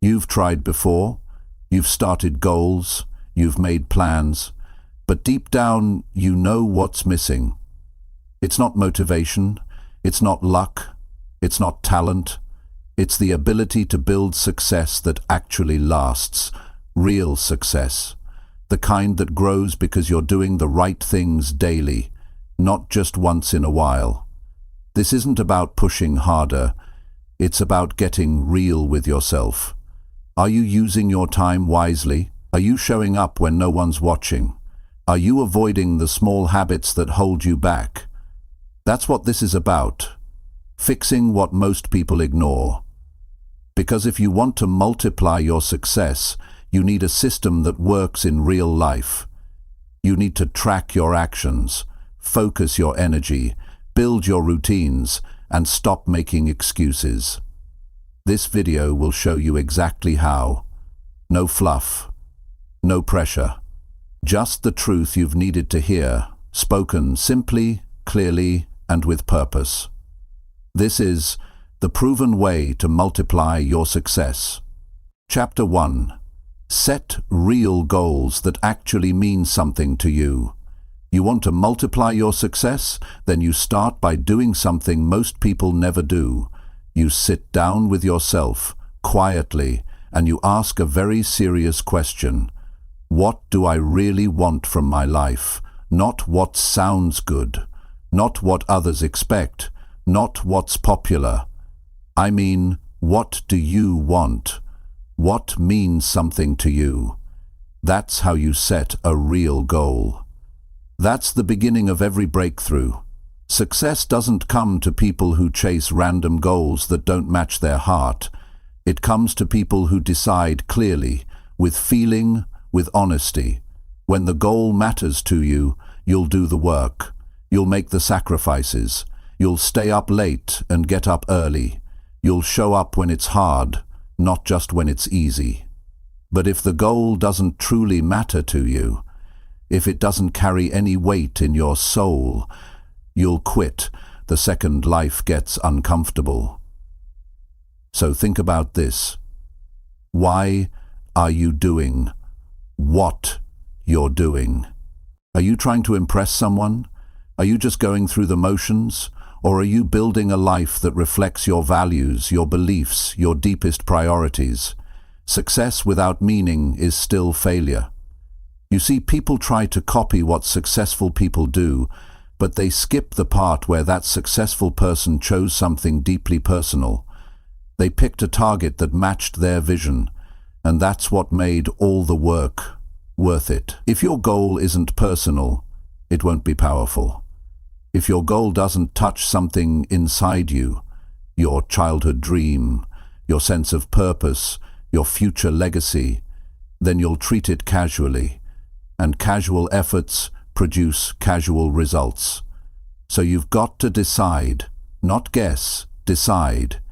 You've tried before, you've started goals, you've made plans, but deep down you know what's missing. It's not motivation, it's not luck, it's not talent, it's the ability to build success that actually lasts, real success, the kind that grows because you're doing the right things daily, not just once in a while. This isn't about pushing harder, it's about getting real with yourself. Are you using your time wisely? Are you showing up when no one's watching? Are you avoiding the small habits that hold you back? That's what this is about. Fixing what most people ignore. Because if you want to multiply your success, you need a system that works in real life. You need to track your actions, focus your energy, build your routines, and stop making excuses. This video will show you exactly how. No fluff, no pressure. Just the truth you've needed to hear, spoken simply, clearly, and with purpose. This is the proven way to multiply your success. Chapter 1. Set real goals that actually mean something to you. You want to multiply your success? Then you start by doing something most people never do. You sit down with yourself, quietly, and you ask a very serious question. What do I really want from my life? Not what sounds good, not what others expect, not what's popular. I mean, what do you want? What means something to you? That's how you set a real goal. That's the beginning of every breakthrough. Success doesn't come to people who chase random goals that don't match their heart. It comes to people who decide clearly, with feeling, with honesty. When the goal matters to you, you'll do the work. You'll make the sacrifices. You'll stay up late and get up early. You'll show up when it's hard, not just when it's easy. But if the goal doesn't truly matter to you, if it doesn't carry any weight in your soul, you'll quit the second life gets uncomfortable. So think about this. Why are you doing what you're doing? Are you trying to impress someone? Are you just going through the motions? Or are you building a life that reflects your values, your beliefs, your deepest priorities? Success without meaning is still failure. You see, people try to copy what successful people do, but they skip the part where that successful person chose something deeply personal. They picked a target that matched their vision, and that's what made all the work worth it. If your goal isn't personal, it won't be powerful. If your goal doesn't touch something inside you, your childhood dream, your sense of purpose, your future legacy, then you'll treat it casually. And casual efforts produce casual results. So you've got to decide, not guess, decide.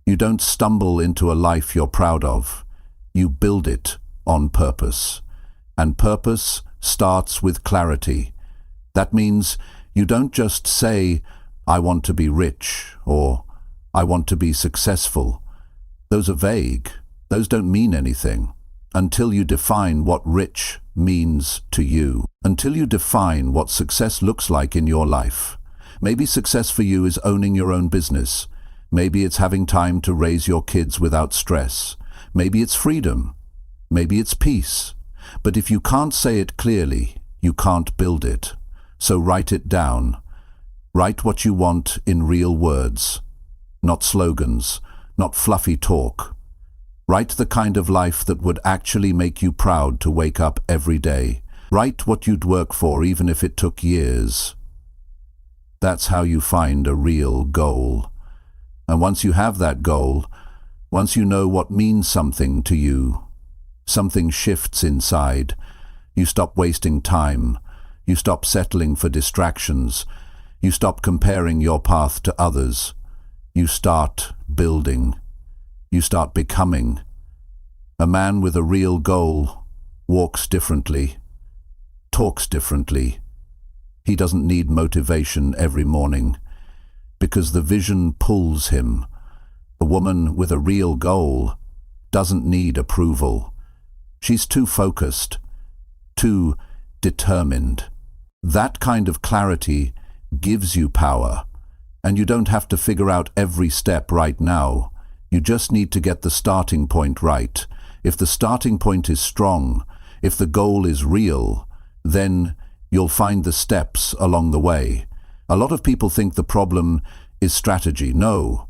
You don't stumble into a life you're proud of. You build it on purpose. And purpose starts with clarity. That means you don't just say, I want to be rich, or I want to be successful. Those are vague. Those don't mean anything until you define what rich means to you, until you define what success looks like in your life. Maybe success for you is owning your own business. Maybe it's having time to raise your kids without stress. Maybe it's freedom. Maybe it's peace. But if you can't say it clearly, you can't build it. So write it down. Write what you want in real words, not slogans, not fluffy talk. Write the kind of life that would actually make you proud to wake up every day. Write what you'd work for even if it took years. That's how you find a real goal. And once you have that goal, once you know what means something to you, something shifts inside. You stop wasting time. You stop settling for distractions. You stop comparing your path to others. You start building. You start becoming. A man with a real goal walks differently, talks differently. He doesn't need motivation every morning because the vision pulls him. A woman with a real goal doesn't need approval. She's too focused, too determined. That kind of clarity gives you power, and you don't have to figure out every step right now. You just need to get the starting point right. If the starting point is strong, if the goal is real, then you'll find the steps along the way. A lot of people think the problem is strategy. No,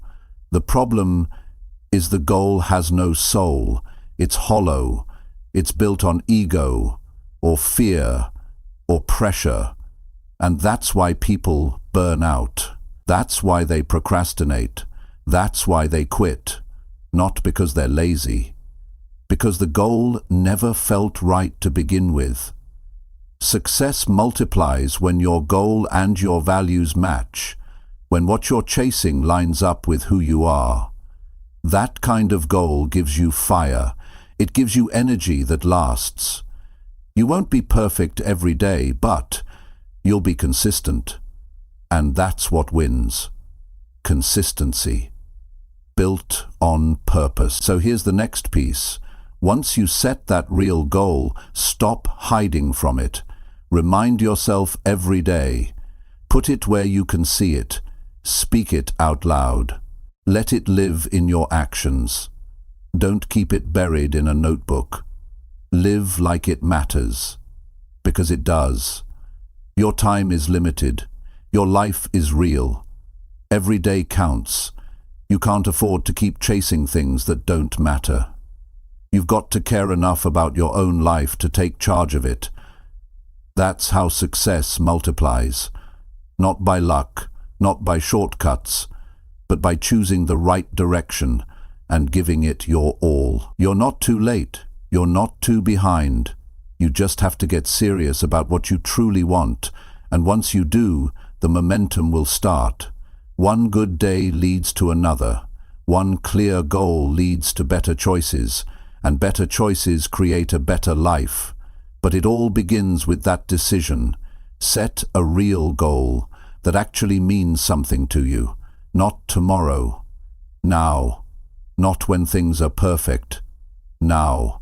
the problem is the goal has no soul. It's hollow. It's built on ego or fear or pressure. And that's why people burn out. That's why they procrastinate. That's why they quit. Not because they're lazy. Because the goal never felt right to begin with. Success multiplies when your goal and your values match, when what you're chasing lines up with who you are. That kind of goal gives you fire. It gives you energy that lasts. You won't be perfect every day, but you'll be consistent. And that's what wins. Consistency. Built on purpose. So here's the next piece. Once you set that real goal, stop hiding from it. Remind yourself every day. Put it where you can see it. Speak it out loud. Let it live in your actions. Don't keep it buried in a notebook. Live like it matters. Because it does. Your time is limited. Your life is real. Every day counts. You can't afford to keep chasing things that don't matter. You've got to care enough about your own life to take charge of it. That's how success multiplies. Not by luck, not by shortcuts, but by choosing the right direction and giving it your all. You're not too late. You're not too behind. You just have to get serious about what you truly want, and once you do, the momentum will start. One good day leads to another. One clear goal leads to better choices, and better choices create a better life. But it all begins with that decision. Set a real goal that actually means something to you. Not tomorrow. Now. Not when things are perfect. Now.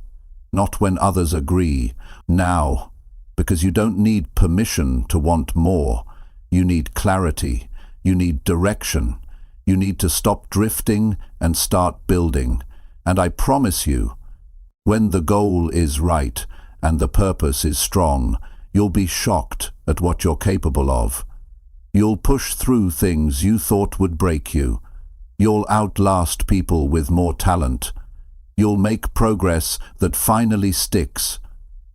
Not when others agree. Now. Because you don't need permission to want more. You need clarity. You need direction. You need to stop drifting and start building. And I promise you, when the goal is right and the purpose is strong, you'll be shocked at what you're capable of. You'll push through things you thought would break you. You'll outlast people with more talent. You'll make progress that finally sticks,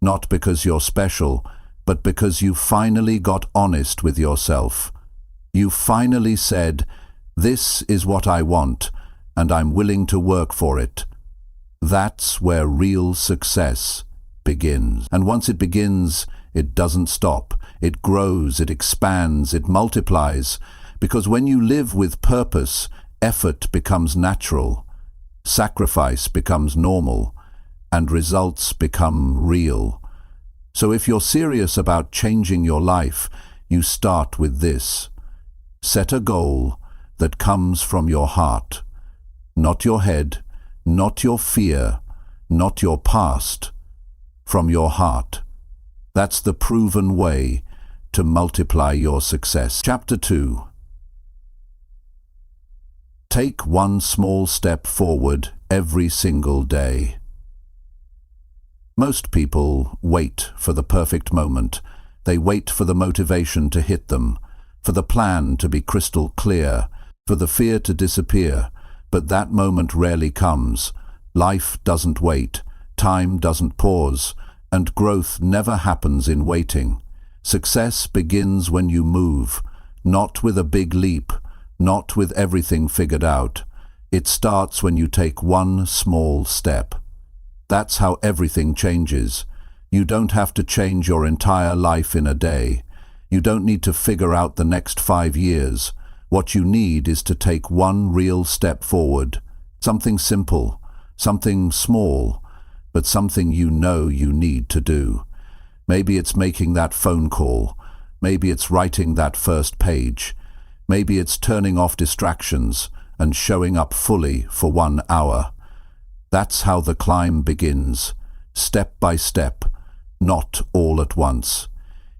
not because you're special, but because you finally got honest with yourself. You finally said, "This is what I want, and I'm willing to work for it." That's where real success begins. And once it begins, it doesn't stop. It grows, it expands, it multiplies. Because when you live with purpose, effort becomes natural, sacrifice becomes normal, and results become real. So if you're serious about changing your life, you start with this. Set a goal that comes from your heart, not your head, not your fear, not your past, from your heart. That's the proven way to multiply your success. Chapter 2. Take one small step forward every single day. Most people wait for the perfect moment. They wait for the motivation to hit them, for the plan to be crystal clear, for the fear to disappear. But that moment rarely comes. Life doesn't wait, time doesn't pause, and growth never happens in waiting. Success begins when you move, not with a big leap, not with everything figured out. It starts when you take one small step. That's how everything changes. You don't have to change your entire life in a day. You don't need to figure out the next 5 years. What you need is to take one real step forward. Something simple, something small, but something you know you need to do. Maybe it's making that phone call. Maybe it's writing that first page. Maybe it's turning off distractions and showing up fully for 1 hour. That's how the climb begins, step by step, not all at once.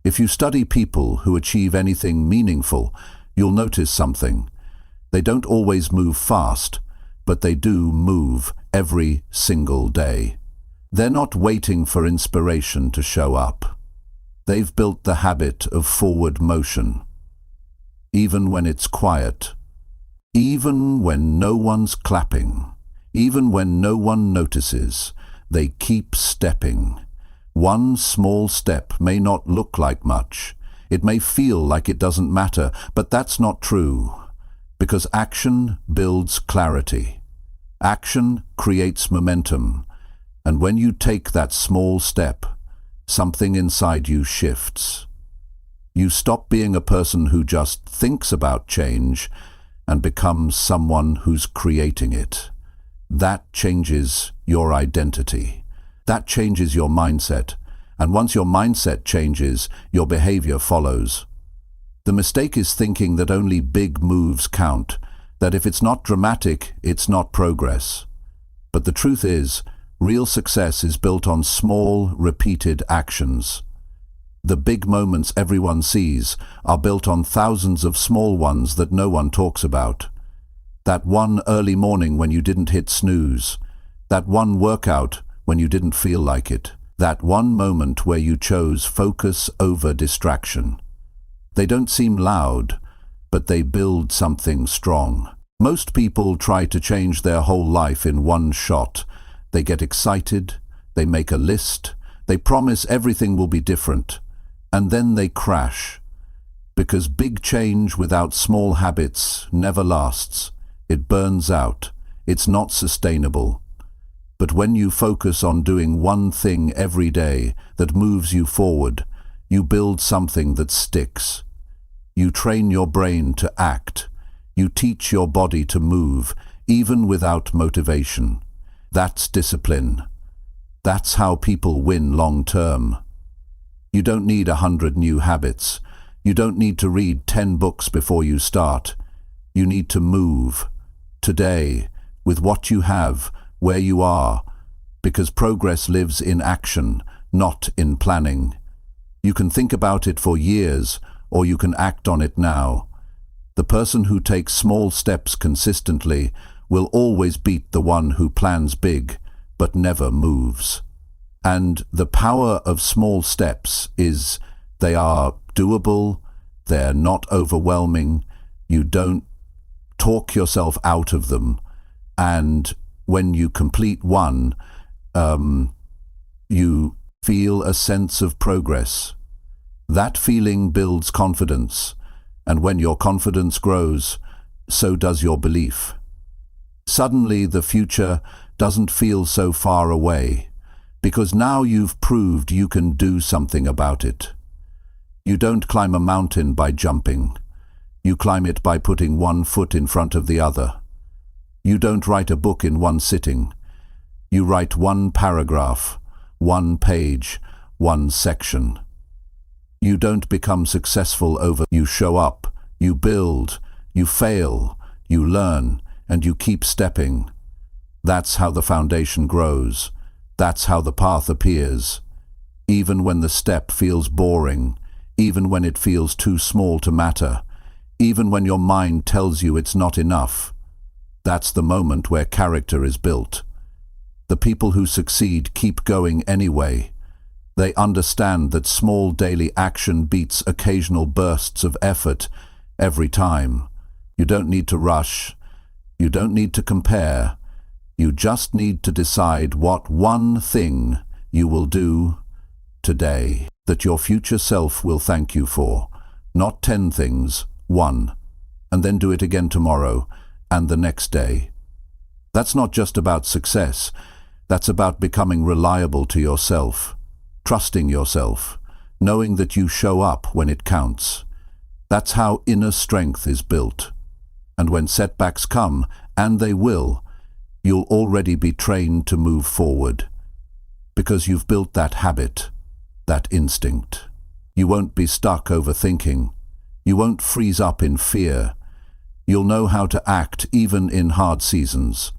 If you study people who achieve anything meaningful, you'll notice something. They don't always move fast, but they do move every single day. They're not waiting for inspiration to show up. They've built the habit of forward motion. Even when it's quiet, even when no one's clapping, even when no one notices, they keep stepping. One small step may not look like much. It may feel like it doesn't matter, but that's not true. Because action builds clarity. Action creates momentum. And when you take that small step, something inside you shifts. You stop being a person who just thinks about change and becomes someone who's creating it. That changes your identity. That changes your mindset. And once your mindset changes, your behavior follows. The mistake is thinking that only big moves count, that if it's not dramatic, it's not progress. But the truth is, real success is built on small, repeated actions. The big moments everyone sees are built on thousands of small ones that no one talks about. That one early morning when you didn't hit snooze. That one workout when you didn't feel like it. That one moment where you chose focus over distraction. They don't seem loud, but they build something strong. Most people try to change their whole life in one shot. They get excited, they make a list, they promise everything will be different, and then they crash. Because big change without small habits never lasts. It burns out. It's not sustainable. But when you focus on doing one thing every day that moves you forward, you build something that sticks. You train your brain to act. You teach your body to move, even without motivation. That's discipline. That's how people win long term. You don't need 100 new habits. You don't need to read 10 books before you start. You need to move. Today, with what you have, where you are, because progress lives in action, not in planning. You can think about it for years, or you can act on it now. The person who takes small steps consistently will always beat the one who plans big, but never moves. And the power of small steps is they are doable, they're not overwhelming, you don't talk yourself out of them, and when you complete one, you feel a sense of progress. That feeling builds confidence, and when your confidence grows, so does your belief. Suddenly the future doesn't feel so far away, because now you've proved you can do something about it. You don't climb a mountain by jumping. You climb it by putting one foot in front of the other. You don't write a book in one sitting. You write one paragraph, one page, one section. You don't become successful over. You show up, you build, you fail, you learn, and you keep stepping. That's how the foundation grows. That's how the path appears. Even when the step feels boring, even when it feels too small to matter, even when your mind tells you it's not enough, that's the moment where character is built. The people who succeed keep going anyway. They understand that small daily action beats occasional bursts of effort every time. You don't need to rush. You don't need to compare. You just need to decide what one thing you will do today that your future self will thank you for. Not 10 things, one, and then do it again tomorrow and the next day. That's not just about success. That's about becoming reliable to yourself, trusting yourself, knowing that you show up when it counts. That's how inner strength is built. And when setbacks come, and they will, you'll already be trained to move forward. Because you've built that habit, that instinct. You won't be stuck overthinking. You won't freeze up in fear. You'll know how to act even in hard seasons.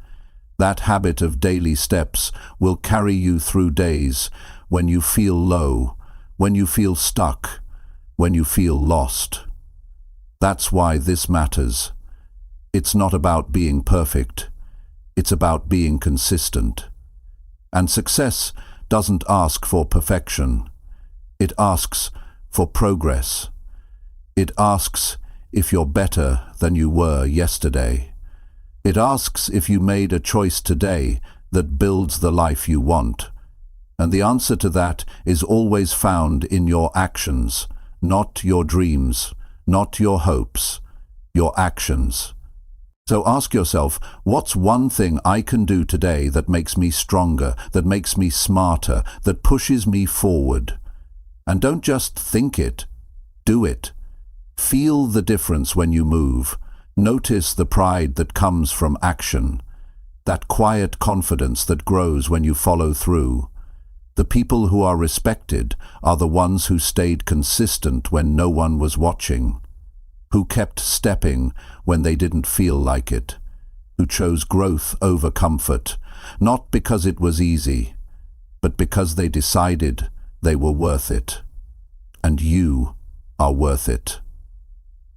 That habit of daily steps will carry you through days when you feel low, when you feel stuck, when you feel lost. That's why this matters. It's not about being perfect. It's about being consistent. And success doesn't ask for perfection. It asks for progress. It asks if you're better than you were yesterday. It asks if you made a choice today that builds the life you want. And the answer to that is always found in your actions, not your dreams, not your hopes, your actions. So ask yourself, what's one thing I can do today that makes me stronger, that makes me smarter, that pushes me forward? And don't just think it, do it. Feel the difference when you move. Notice the pride that comes from action, that quiet confidence that grows when you follow through. The people who are respected are the ones who stayed consistent when no one was watching, who kept stepping when they didn't feel like it, who chose growth over comfort, not because it was easy, but because they decided they were worth it. And you are worth it.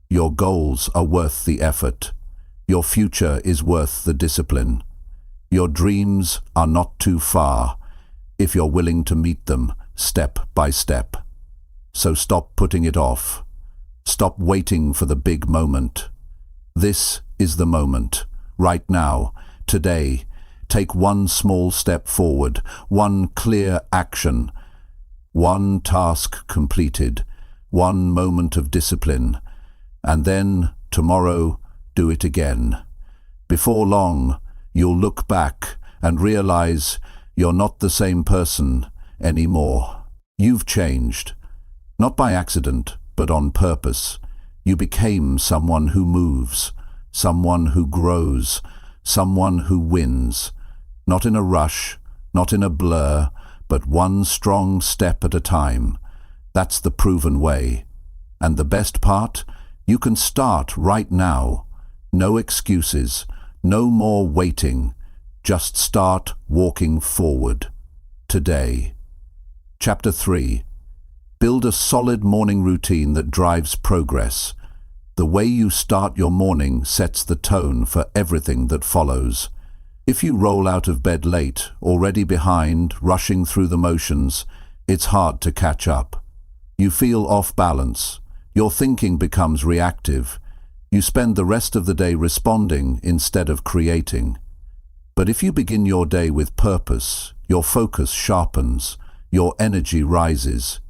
Your goals are worth the effort. Your future is worth the discipline. Your dreams are not too far if you're willing to meet them step by step. So stop putting it off. Stop waiting for the big moment. This is the moment, right now, today. Take one small step forward, one clear action, one task completed, one moment of discipline. And then, tomorrow, do it again. Before long, you'll look back and realize you're not the same person anymore. You've changed, not by accident, but on purpose. You became someone who moves, someone who grows, someone who wins. Not in a rush, not in a blur, but one strong step at a time. That's the proven way. And the best part? You can start right now. No excuses, no more waiting. Just start walking forward. Today. Chapter 3. Build a solid morning routine that drives progress. The way you start your morning sets the tone for everything that follows. If you roll out of bed late, already behind, rushing through the motions, it's hard to catch up. You feel off balance. Your thinking becomes reactive. You spend the rest of the day responding instead of creating. But if you begin your day with purpose, your focus sharpens, your energy rises.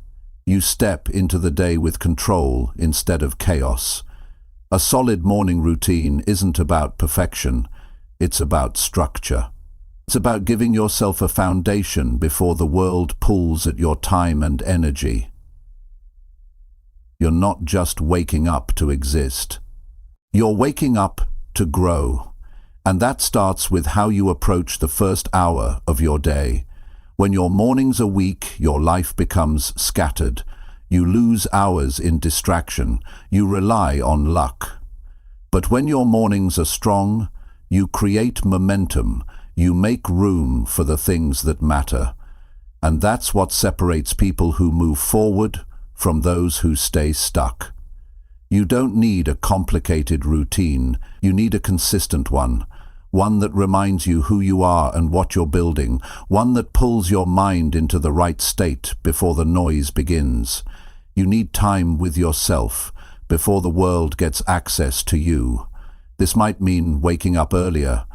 You step into the day with control instead of chaos. A solid morning routine isn't about perfection, it's about structure. It's about giving yourself a foundation before the world pulls at your time and energy. You're not just waking up to exist. You're waking up to grow. And that starts with how you approach the first hour of your day. When your mornings are weak, your life becomes scattered. You lose hours in distraction. You rely on luck. But when your mornings are strong, you create momentum. You make room for the things that matter. And that's what separates people who move forward from those who stay stuck. You don't need a complicated routine. You need a consistent one. One that reminds you who you are and what you're building. One that pulls your mind into the right state before the noise begins. You need time with yourself before the world gets access to you. This might mean waking up earlier,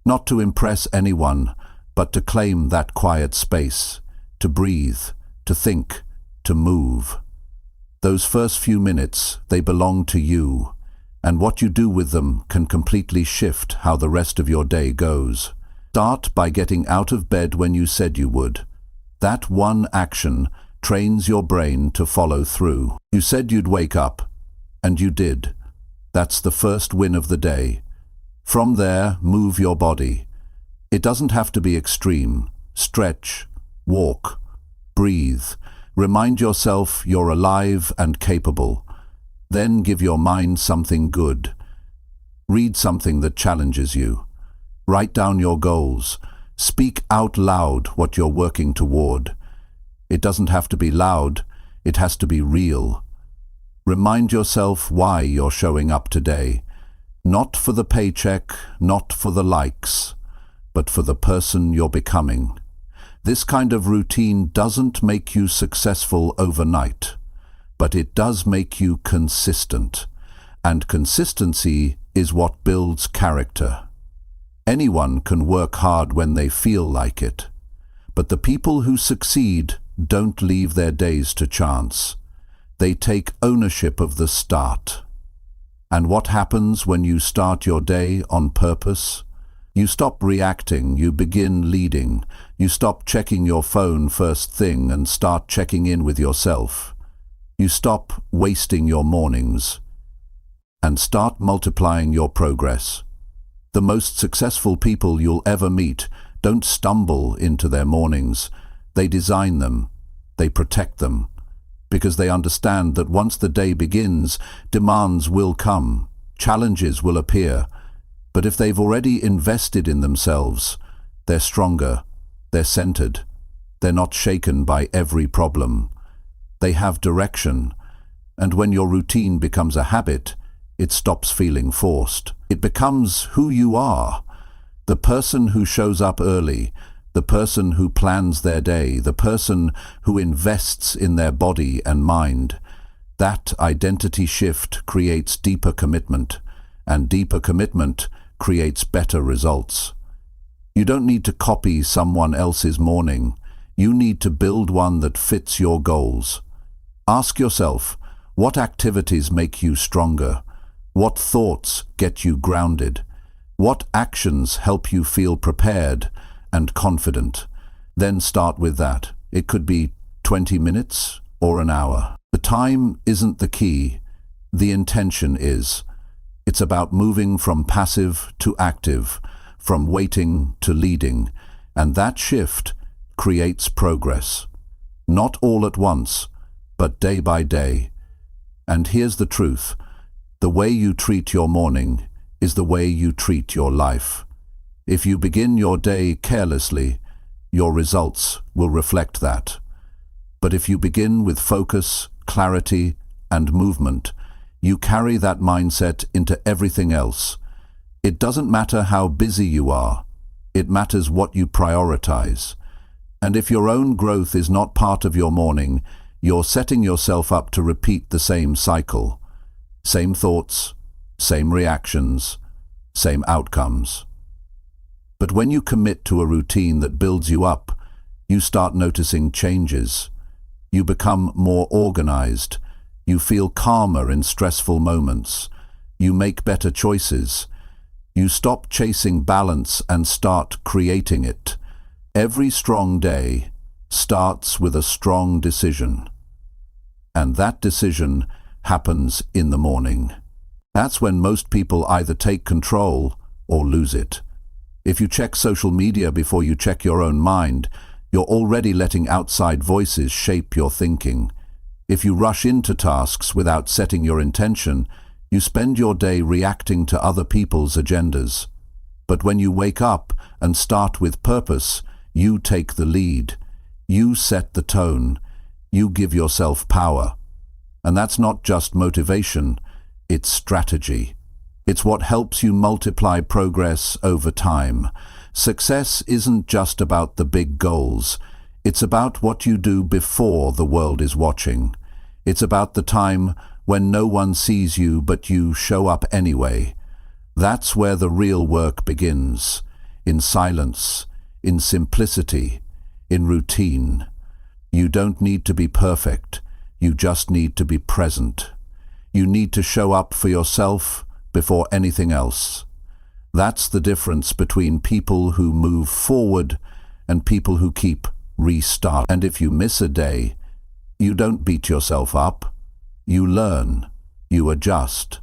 not to impress anyone, but to claim that quiet space, to breathe, to think, to move. Those first few minutes, they belong to you, and what you do with them can completely shift how the rest of your day goes. Start by getting out of bed when you said you would. That one action trains your brain to follow through. You said you'd wake up, and you did. That's the first win of the day. From there, move your body. It doesn't have to be extreme. Stretch, walk, breathe. Remind yourself you're alive and capable. Then give your mind something good. Read something that challenges you. Write down your goals. Speak out loud what you're working toward. It doesn't have to be loud, it has to be real. Remind yourself why you're showing up today. Not for the paycheck, not for the likes, but for the person you're becoming. This kind of routine doesn't make you successful overnight, but it does make you consistent. And consistency is what builds character. Anyone can work hard when they feel like it, but the people who succeed don't leave their days to chance. They take ownership of the start. And what happens when you start your day on purpose? You stop reacting, you begin leading. You stop checking your phone first thing and start checking in with yourself. You stop wasting your mornings and start multiplying your progress. The most successful people you'll ever meet don't stumble into their mornings. They design them, they protect them, because they understand that once the day begins, demands will come, challenges will appear. But if they've already invested in themselves, they're stronger, they're centered, they're not shaken by every problem. They have direction, and when your routine becomes a habit, it stops feeling forced. It becomes who you are, the person who shows up early, the person who plans their day, the person who invests in their body and mind. That identity shift creates deeper commitment, and deeper commitment creates better results. You don't need to copy someone else's morning. You need to build one that fits your goals. Ask yourself, what activities make you stronger? What thoughts get you grounded? What actions help you feel prepared and confident? Then start with that. It could be 20 minutes or an hour. The time isn't the key. The intention is. It's about moving from passive to active, from waiting to leading, and that shift creates progress. Not all at once, but day by day. And here's the truth. The way you treat your morning is the way you treat your life. If you begin your day carelessly, your results will reflect that. But if you begin with focus, clarity, and movement, you carry that mindset into everything else. It doesn't matter how busy you are. It matters what you prioritize. And if your own growth is not part of your morning, you're setting yourself up to repeat the same cycle. Same thoughts, same reactions, same outcomes. But when you commit to a routine that builds you up, you start noticing changes. You become more organized. You feel calmer in stressful moments. You make better choices. You stop chasing balance and start creating it. Every strong day starts with a strong decision. And that decision happens in the morning. That's when most people either take control or lose it. If you check social media before you check your own mind, you're already letting outside voices shape your thinking. If you rush into tasks without setting your intention, you spend your day reacting to other people's agendas. But when you wake up and start with purpose, you take the lead. You set the tone. You give yourself power. And that's not just motivation, it's strategy. It's what helps you multiply progress over time. Success isn't just about the big goals. It's about what you do before the world is watching. It's about the time when no one sees you but you show up anyway. That's where the real work begins. In silence, in simplicity, in routine. You don't need to be perfect. You just need to be present. You need to show up for yourself before anything else. That's the difference between people who move forward and people who keep restart. And if you miss a day, you don't beat yourself up. You learn. You adjust.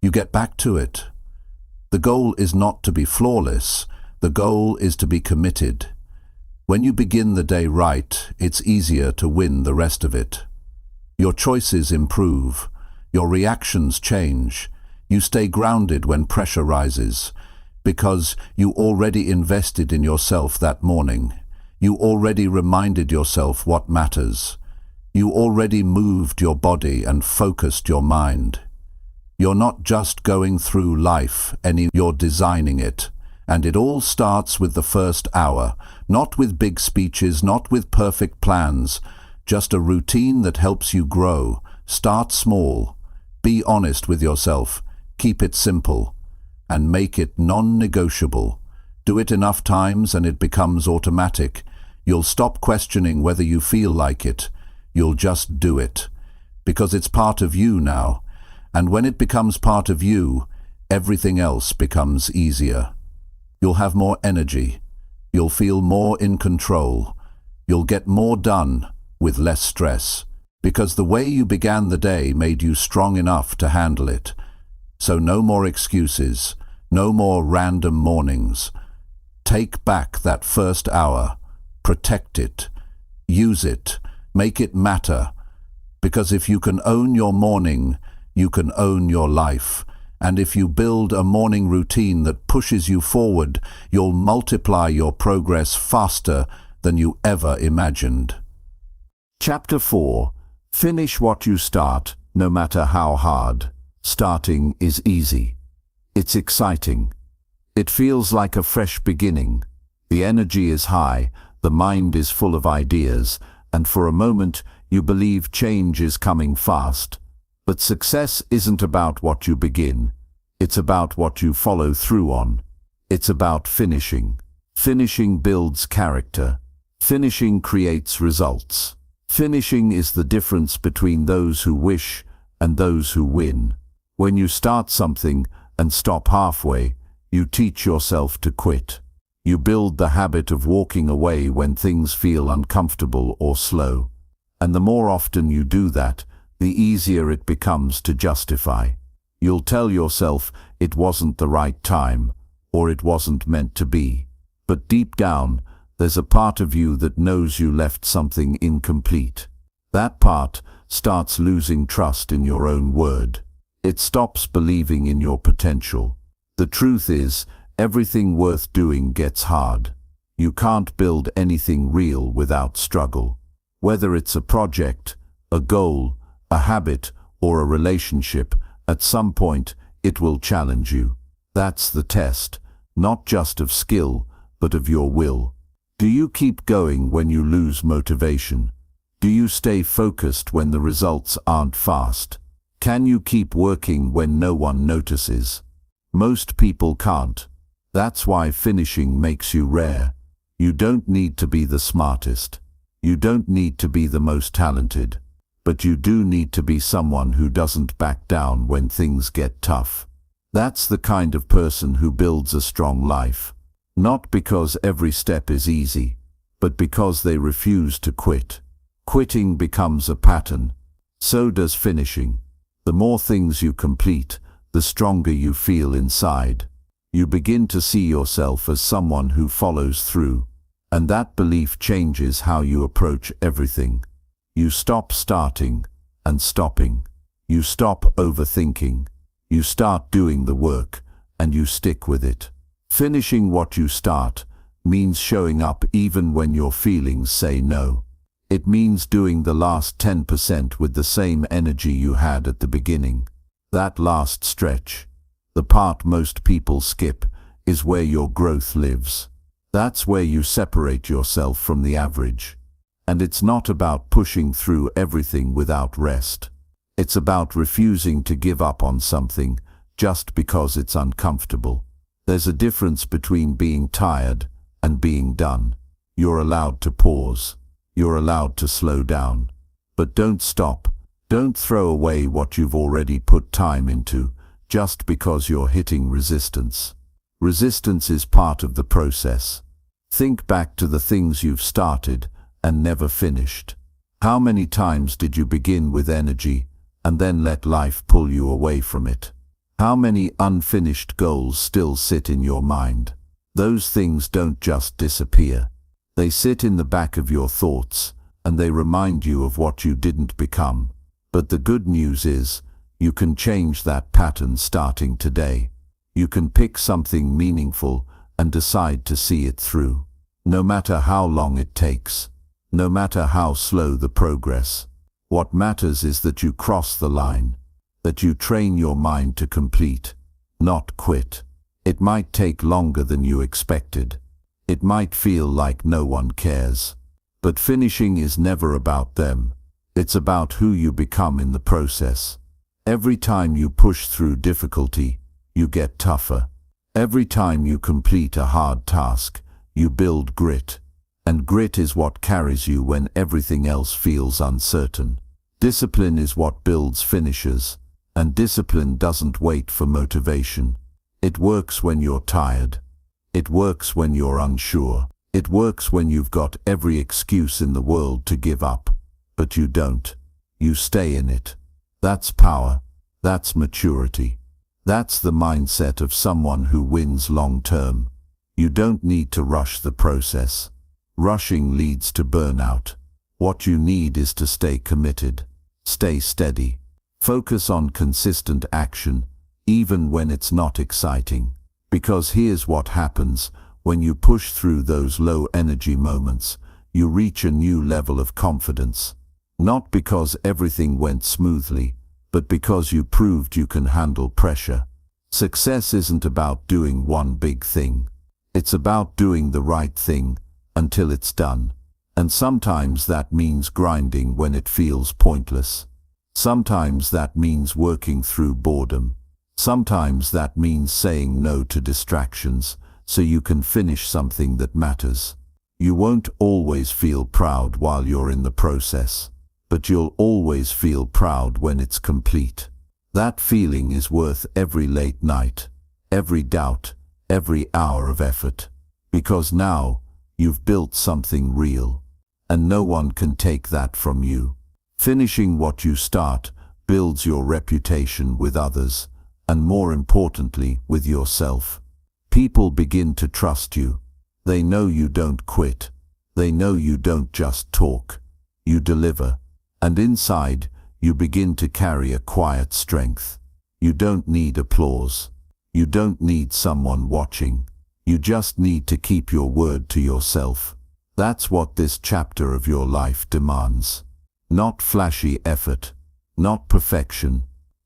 You get back to it. The goal is not to be flawless. The goal is to be committed. When you begin the day right, it's easier to win the rest of it. Your choices improve. Your reactions change. You stay grounded when pressure rises, Because you already invested in yourself that morning. You already reminded yourself what matters. You already moved your body and focused your mind. You're not just going through life, you're designing it. And it all starts with the first hour, not with big speeches, not with perfect plans, just a routine that helps you grow. Start small. Be honest with yourself. Keep it simple. And make it non-negotiable. Do it enough times and it becomes automatic. You'll stop questioning whether you feel like it. You'll just do it. Because it's part of you now. And when it becomes part of you, everything else becomes easier. You'll have more energy. You'll feel more in control. You'll get more done with less stress. Because the way you began the day made you strong enough to handle it. So no more excuses. No more random mornings. Take back that first hour. Protect it. Use it. Make it matter. Because if you can own your morning, you can own your life. And if you build a morning routine that pushes you forward, you'll multiply your progress faster than you ever imagined. Chapter 4. Finish what you start, no matter how hard. Starting is easy. It's exciting. It feels like a fresh beginning. The energy is high, the mind is full of ideas, and for a moment you believe change is coming fast. But success isn't about what you begin. It's about what you follow through on. It's about finishing. Finishing builds character. Finishing creates results. Finishing is the difference between those who wish and those who win. When you start something and stop halfway, you teach yourself to quit. You build the habit of walking away when things feel uncomfortable or slow. And the more often you do that, the easier it becomes to justify. You'll tell yourself it wasn't the right time, or it wasn't meant to be. But deep down, there's a part of you that knows you left something incomplete. That part starts losing trust in your own word. It stops believing in your potential. The truth is, everything worth doing gets hard. You can't build anything real without struggle. Whether it's a project, a goal, a habit, or a relationship, at some point it will challenge you. That's the test, not just of skill, but of your will. Do you keep going when you lose motivation? Do you stay focused when the results aren't fast? Can you keep working when no one notices? Most people can't. That's why finishing makes you rare. You don't need to be the smartest. You don't need to be the most talented. But you do need to be someone who doesn't back down when things get tough. That's the kind of person who builds a strong life. Not because every step is easy, but because they refuse to quit. Quitting becomes a pattern. So does finishing. The more things you complete, the stronger you feel inside. You begin to see yourself as someone who follows through. And that belief changes how you approach everything. You stop starting and stopping. You stop overthinking. You start doing the work, and you stick with it. Finishing what you start means showing up even when your feelings say no. It means doing the last 10% with the same energy you had at the beginning. That last stretch, the part most people skip, is where your growth lives. That's where you separate yourself from the average. And it's not about pushing through everything without rest. It's about refusing to give up on something just because it's uncomfortable. There's a difference between being tired and being done. You're allowed to pause. You're allowed to slow down. But don't stop. Don't throw away what you've already put time into just because you're hitting resistance. Resistance is part of the process. Think back to the things you've started and never finished. How many times did you begin with energy and then let life pull you away from it? How many unfinished goals still sit in your mind? Those things don't just disappear. They sit in the back of your thoughts, and they remind you of what you didn't become. But the good news is, you can change that pattern starting today. You can pick something meaningful and decide to see it through. No matter how long it takes, no matter how slow the progress. What matters is that you cross the line, that you train your mind to complete, not quit. It might take longer than you expected. It might feel like no one cares. But finishing is never about them. It's about who you become in the process. Every time you push through difficulty, you get tougher. Every time you complete a hard task, you build grit. And grit is what carries you when everything else feels uncertain. Discipline is what builds finishers, and discipline doesn't wait for motivation. It works when you're tired. It works when you're unsure. It works when you've got every excuse in the world to give up. But you don't. You stay in it. That's power. That's maturity. That's the mindset of someone who wins long term. You don't need to rush the process. Rushing leads to burnout. What you need is to stay committed. Stay steady. Focus on consistent action, even when it's not exciting. Because here's what happens: when you push through those low-energy moments, you reach a new level of confidence. Not because everything went smoothly, but because you proved you can handle pressure. Success isn't about doing one big thing. It's about doing the right thing until it's done. And sometimes that means grinding when it feels pointless. Sometimes that means working through boredom. Sometimes that means saying no to distractions so you can finish something that matters. You won't always feel proud while you're in the process, but you'll always feel proud when it's complete. That feeling is worth every late night, every doubt, every hour of effort. Because now, you've built something real, and no one can take that from you. Finishing what you start builds your reputation with others, and more importantly, with yourself. People begin to trust you. They know you don't quit. They know you don't just talk. You deliver. And inside, you begin to carry a quiet strength. You don't need applause. You don't need someone watching. You just need to keep your word to yourself. That's what this chapter of your life demands. Not flashy effort, not perfection,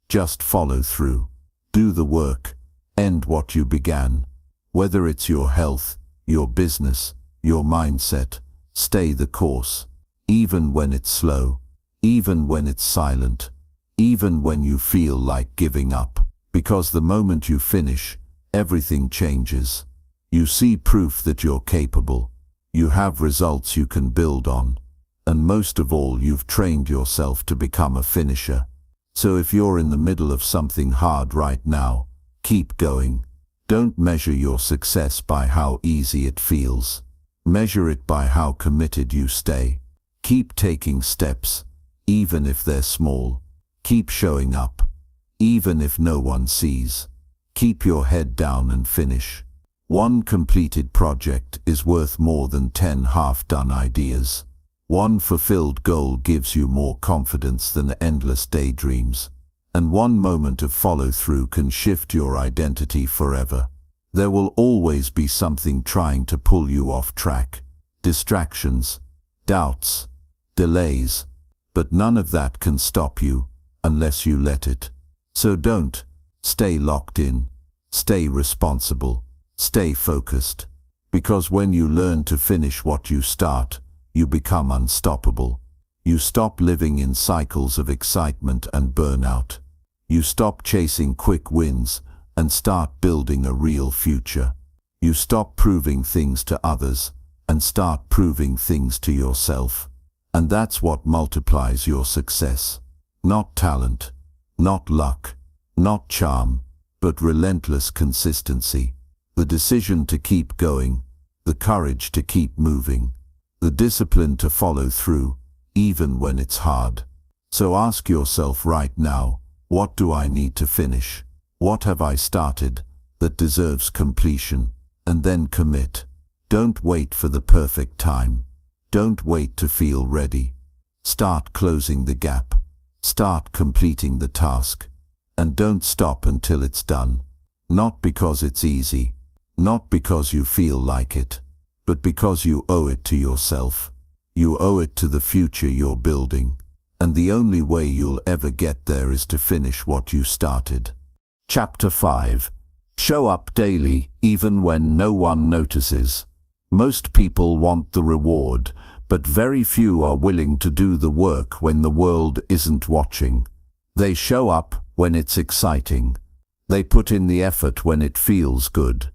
just follow through. Do the work, end what you began. Whether it's your health, your business, your mindset, stay the course. Even when it's slow, even when it's silent, even when you feel like giving up. Because the moment you finish, everything changes. You see proof that you're capable. You have results you can build on. And most of all, you've trained yourself to become a finisher. So if you're in the middle of something hard right now, keep going. Don't measure your success by how easy it feels. Measure it by how committed you stay. Keep taking steps, even if they're small. Keep showing up, even if no one sees. Keep your head down and finish. One completed project is worth more than 10 half-done ideas. One fulfilled goal gives you more confidence than endless daydreams. And one moment of follow-through can shift your identity forever. There will always be something trying to pull you off track. Distractions, doubts, delays. But none of that can stop you unless you let it. So don't. Stay locked in. Stay responsible. Stay focused. Because when you learn to finish what you start, you become unstoppable. You stop living in cycles of excitement and burnout. You stop chasing quick wins and start building a real future. You stop proving things to others and start proving things to yourself. And that's what multiplies your success. Not talent, not luck, not charm, but relentless consistency. The decision to keep going, the courage to keep moving, the discipline to follow through, even when it's hard. So ask yourself right now, what do I need to finish? What have I started that deserves completion? And then commit. Don't wait for the perfect time. Don't wait to feel ready. Start closing the gap. Start completing the task. And don't stop until it's done. Not because it's easy, not because you feel like it, but because you owe it to yourself. You owe it to the future you're building. And the only way you'll ever get there is to finish what you started. Chapter 5. Show up daily, even when no one notices. Most people want the reward, but very few are willing to do the work when the world isn't watching. They show up when it's exciting. They put in the effort when it feels good.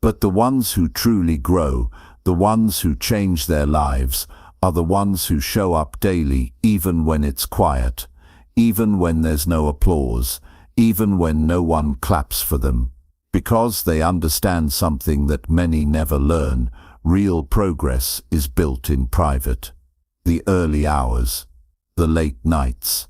But the ones who truly grow, the ones who change their lives, are the ones who show up daily even when it's quiet, even when there's no applause, even when no one claps for them. Because they understand something that many never learn: real progress is built in private. The early hours, the late nights,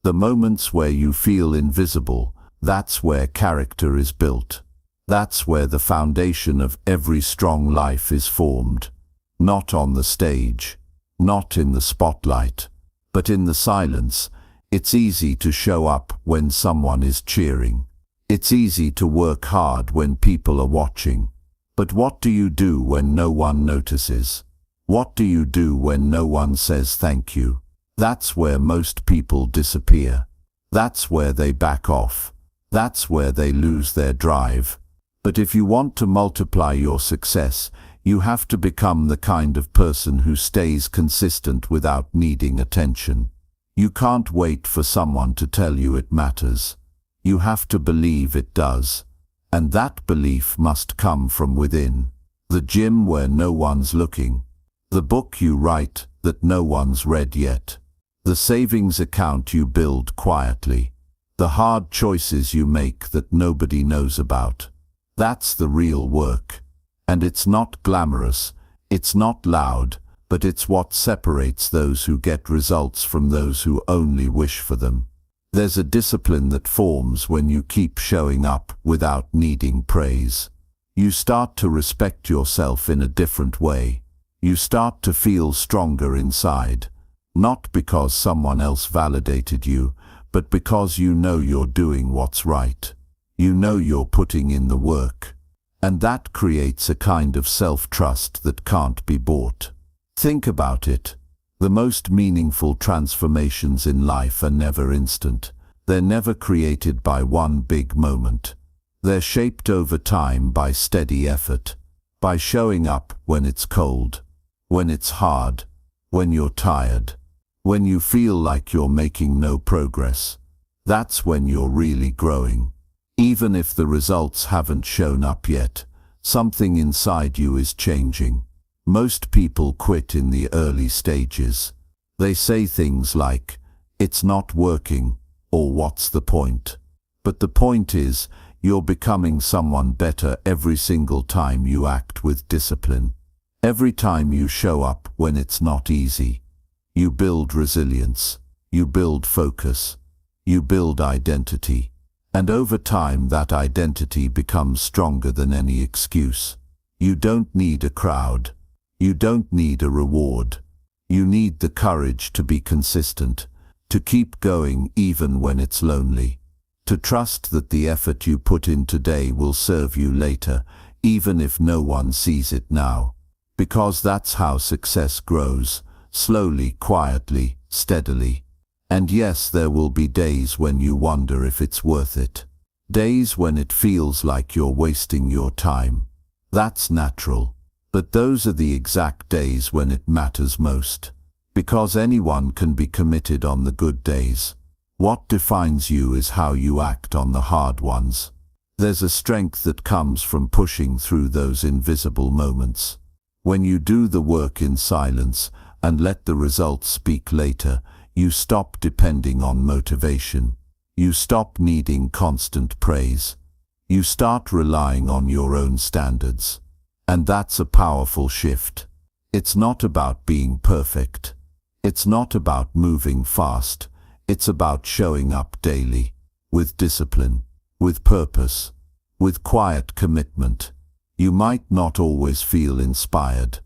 the moments where you feel invisible, that's where character is built. That's where the foundation of every strong life is formed. Not on the stage, not in the spotlight, but in the silence. It's easy to show up when someone is cheering. It's easy to work hard when people are watching. But what do you do when no one notices? What do you do when no one says thank you? That's where most people disappear. That's where they back off. That's where they lose their drive. But if you want to multiply your success, you have to become the kind of person who stays consistent without needing attention. You can't wait for someone to tell you it matters. You have to believe it does. And that belief must come from within. The gym where no one's looking. The book you write that no one's read yet. The savings account you build quietly. The hard choices you make that nobody knows about. That's the real work. And it's not glamorous, it's not loud, but it's what separates those who get results from those who only wish for them. There's a discipline that forms when you keep showing up without needing praise. You start to respect yourself in a different way. You start to feel stronger inside, not because someone else validated you, but because you know you're doing what's right. You know you're putting in the work. And that creates a kind of self-trust that can't be bought. Think about it. The most meaningful transformations in life are never instant. They're never created by one big moment. They're shaped over time by steady effort, by showing up when it's cold, when it's hard, when you're tired, when you feel like you're making no progress. That's when you're really growing. Even if the results haven't shown up yet, something inside you is changing. Most people quit in the early stages. They say things like, "It's not working," or "What's the point?" But the point is, you're becoming someone better every single time you act with discipline. Every time you show up when it's not easy. You build resilience. You build focus. You build identity. And over time that identity becomes stronger than any excuse. You don't need a crowd. You don't need a reward. You need the courage to be consistent, to keep going even when it's lonely, to trust that the effort you put in today will serve you later, even if no one sees it now. Because that's how success grows, slowly, quietly, steadily. And yes, there will be days when you wonder if it's worth it. Days when it feels like you're wasting your time. That's natural. But those are the exact days when it matters most. Because anyone can be committed on the good days. What defines you is how you act on the hard ones. There's a strength that comes from pushing through those invisible moments. When you do the work in silence and let the results speak later, you stop depending on motivation. You stop needing constant praise. You start relying on your own standards. And that's a powerful shift. It's not about being perfect. It's not about moving fast. It's about showing up daily, with discipline, with purpose, with quiet commitment. You might not always feel inspired.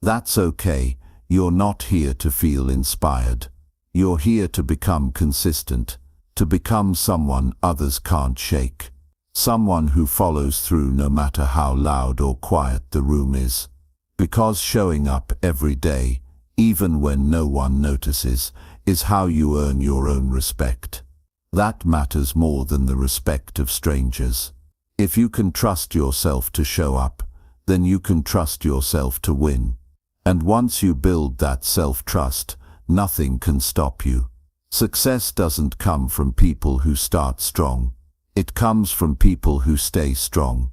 That's okay. You're not here to feel inspired. You're here to become consistent, to become someone others can't shake. Someone who follows through no matter how loud or quiet the room is. Because showing up every day, even when no one notices, is how you earn your own respect. That matters more than the respect of strangers. If you can trust yourself to show up, then you can trust yourself to win. And once you build that self-trust, nothing can stop you. Success doesn't come from people who start strong. It comes from people who stay strong.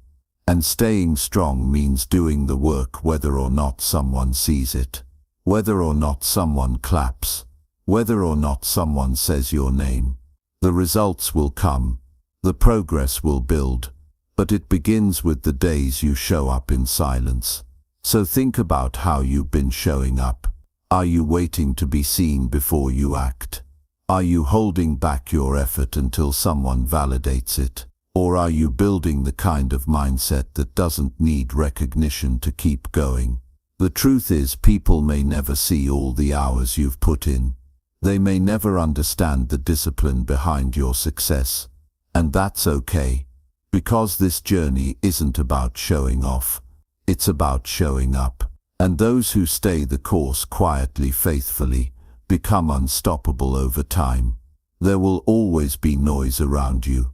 And staying strong means doing the work whether or not someone sees it, whether or not someone claps, whether or not someone says your name. The results will come, the progress will build, but it begins with the days you show up in silence. So think about how you've been showing up. Are you waiting to be seen before you act? Are you holding back your effort until someone validates it? Or are you building the kind of mindset that doesn't need recognition to keep going? The truth is, people may never see all the hours you've put in. They may never understand the discipline behind your success. And that's okay, because this journey isn't about showing off. It's about showing up. And those who stay the course quietly, faithfully, become unstoppable over time. There will always be noise around you.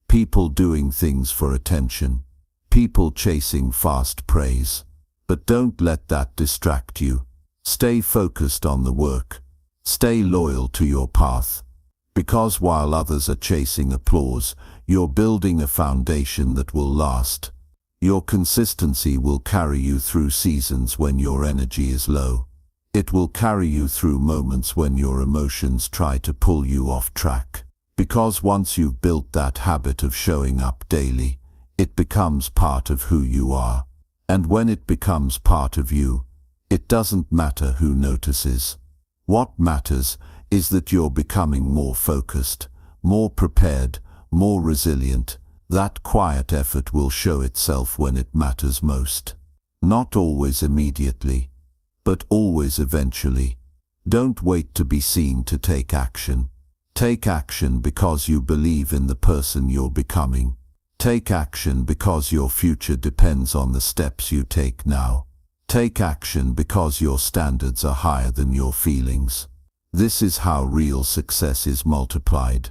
People doing things for attention. People chasing fast praise. But don't let that distract you. Stay focused on the work. Stay loyal to your path. Because while others are chasing applause, you're building a foundation that will last. Your consistency will carry you through seasons when your energy is low. It will carry you through moments when your emotions try to pull you off track. Because once you've built that habit of showing up daily, it becomes part of who you are. And when it becomes part of you, it doesn't matter who notices. What matters is that you're becoming more focused, more prepared, more resilient. That quiet effort will show itself when it matters most. Not always immediately, but always eventually. Don't wait to be seen to take action. Take action because you believe in the person you're becoming. Take action because your future depends on the steps you take now. Take action because your standards are higher than your feelings. This is how real success is multiplied.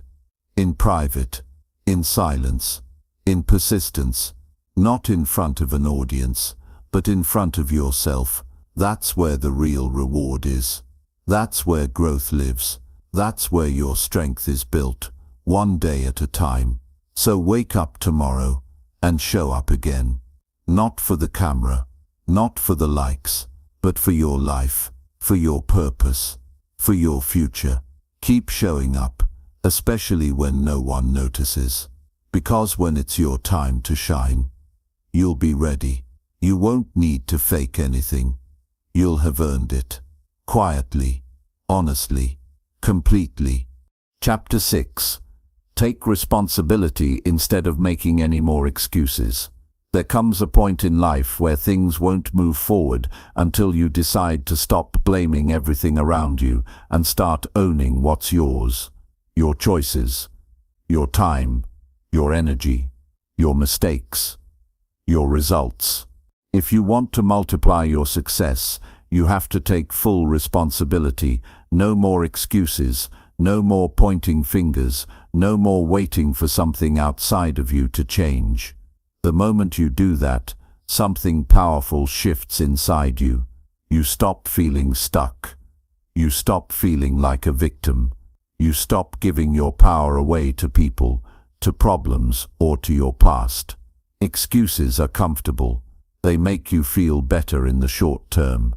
In private, in silence, in persistence, not in front of an audience, but in front of yourself. That's where the real reward is. That's where growth lives. That's where your strength is built, one day at a time. So wake up tomorrow and show up again. Not for the camera, not for the likes, but for your life, for your purpose, for your future. Keep showing up, especially when no one notices. Because when it's your time to shine, you'll be ready. You won't need to fake anything. You'll have earned it. Quietly, honestly, completely. Chapter 6. Take responsibility instead of making any more excuses. There comes a point in life where things won't move forward until you decide to stop blaming everything around you and start owning what's yours. Your choices, your time, your energy, your mistakes, your results. If you want to multiply your success, you have to take full responsibility. No more excuses, no more pointing fingers, no more waiting for something outside of you to change. The moment you do that, something powerful shifts inside you. You stop feeling stuck. You stop feeling like a victim. You stop giving your power away to people, to problems, or to your past. Excuses are comfortable. They make you feel better in the short term.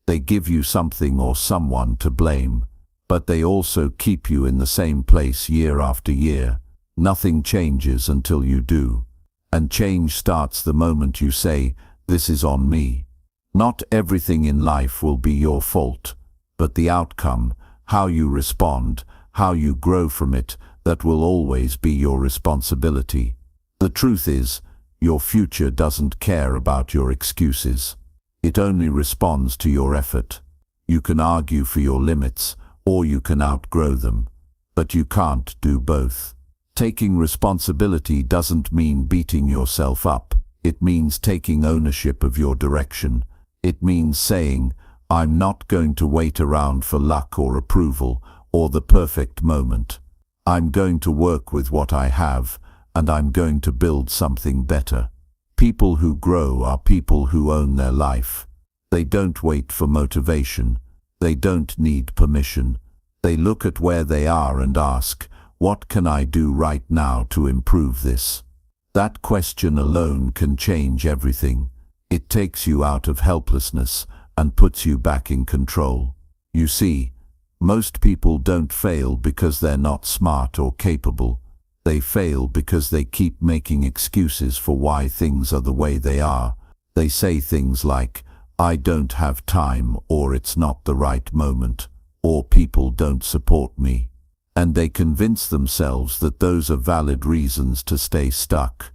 They give you something or someone to blame. But they also keep you in the same place year after year. Nothing changes until you do. And change starts the moment you say, "This is on me." Not everything in life will be your fault, but the outcome, how you respond, how you grow from it, that will always be your responsibility. The truth is, your future doesn't care about your excuses. It only responds to your effort. You can argue for your limits, or you can outgrow them, but you can't do both. Taking responsibility doesn't mean beating yourself up. It means taking ownership of your direction. It means saying, I'm not going to wait around for luck or approval or the perfect moment. I'm going to work with what I have, and I'm going to build something better. People who grow are people who own their life. They don't wait for motivation. They don't need permission. They look at where they are and ask, what can I do right now to improve this? That question alone can change everything. It takes you out of helplessness and puts you back in control. You see, most people don't fail because they're not smart or capable. They fail because they keep making excuses for why things are the way they are. They say things like, I don't have time, or it's not the right moment, or people don't support me. And they convince themselves that those are valid reasons to stay stuck.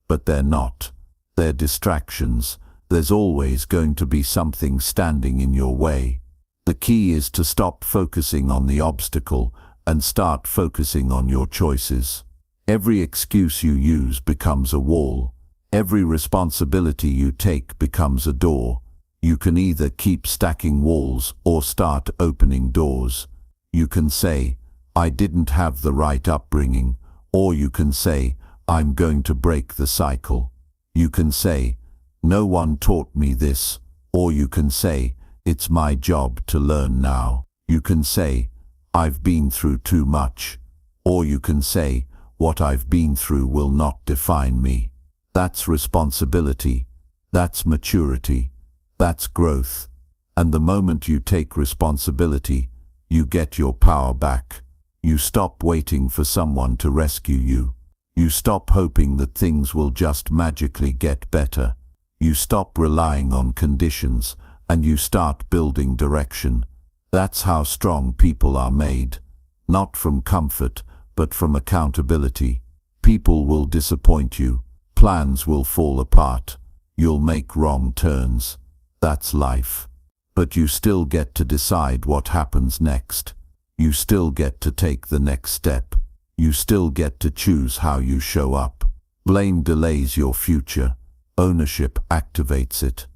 But they're not. They're distractions. There's always going to be something standing in your way. The key is to stop focusing on the obstacle and start focusing on your choices. Every excuse you use becomes a wall. Every responsibility you take becomes a door. You can either keep stacking walls or start opening doors. You can say, I didn't have the right upbringing, or you can say, I'm going to break the cycle. You can say, no one taught me this, or you can say, it's my job to learn now. You can say, I've been through too much, or you can say, what I've been through will not define me. That's responsibility. That's maturity. That's growth. And the moment you take responsibility, you get your power back. You stop waiting for someone to rescue you. You stop hoping that things will just magically get better. You stop relying on conditions, and you start building direction. That's how strong people are made. Not from comfort, but from accountability. People will disappoint you. Plans will fall apart. You'll make wrong turns. That's life. But you still get to decide what happens next. You still get to take the next step. You still get to choose how you show up. Blame delays your future. Ownership activates it.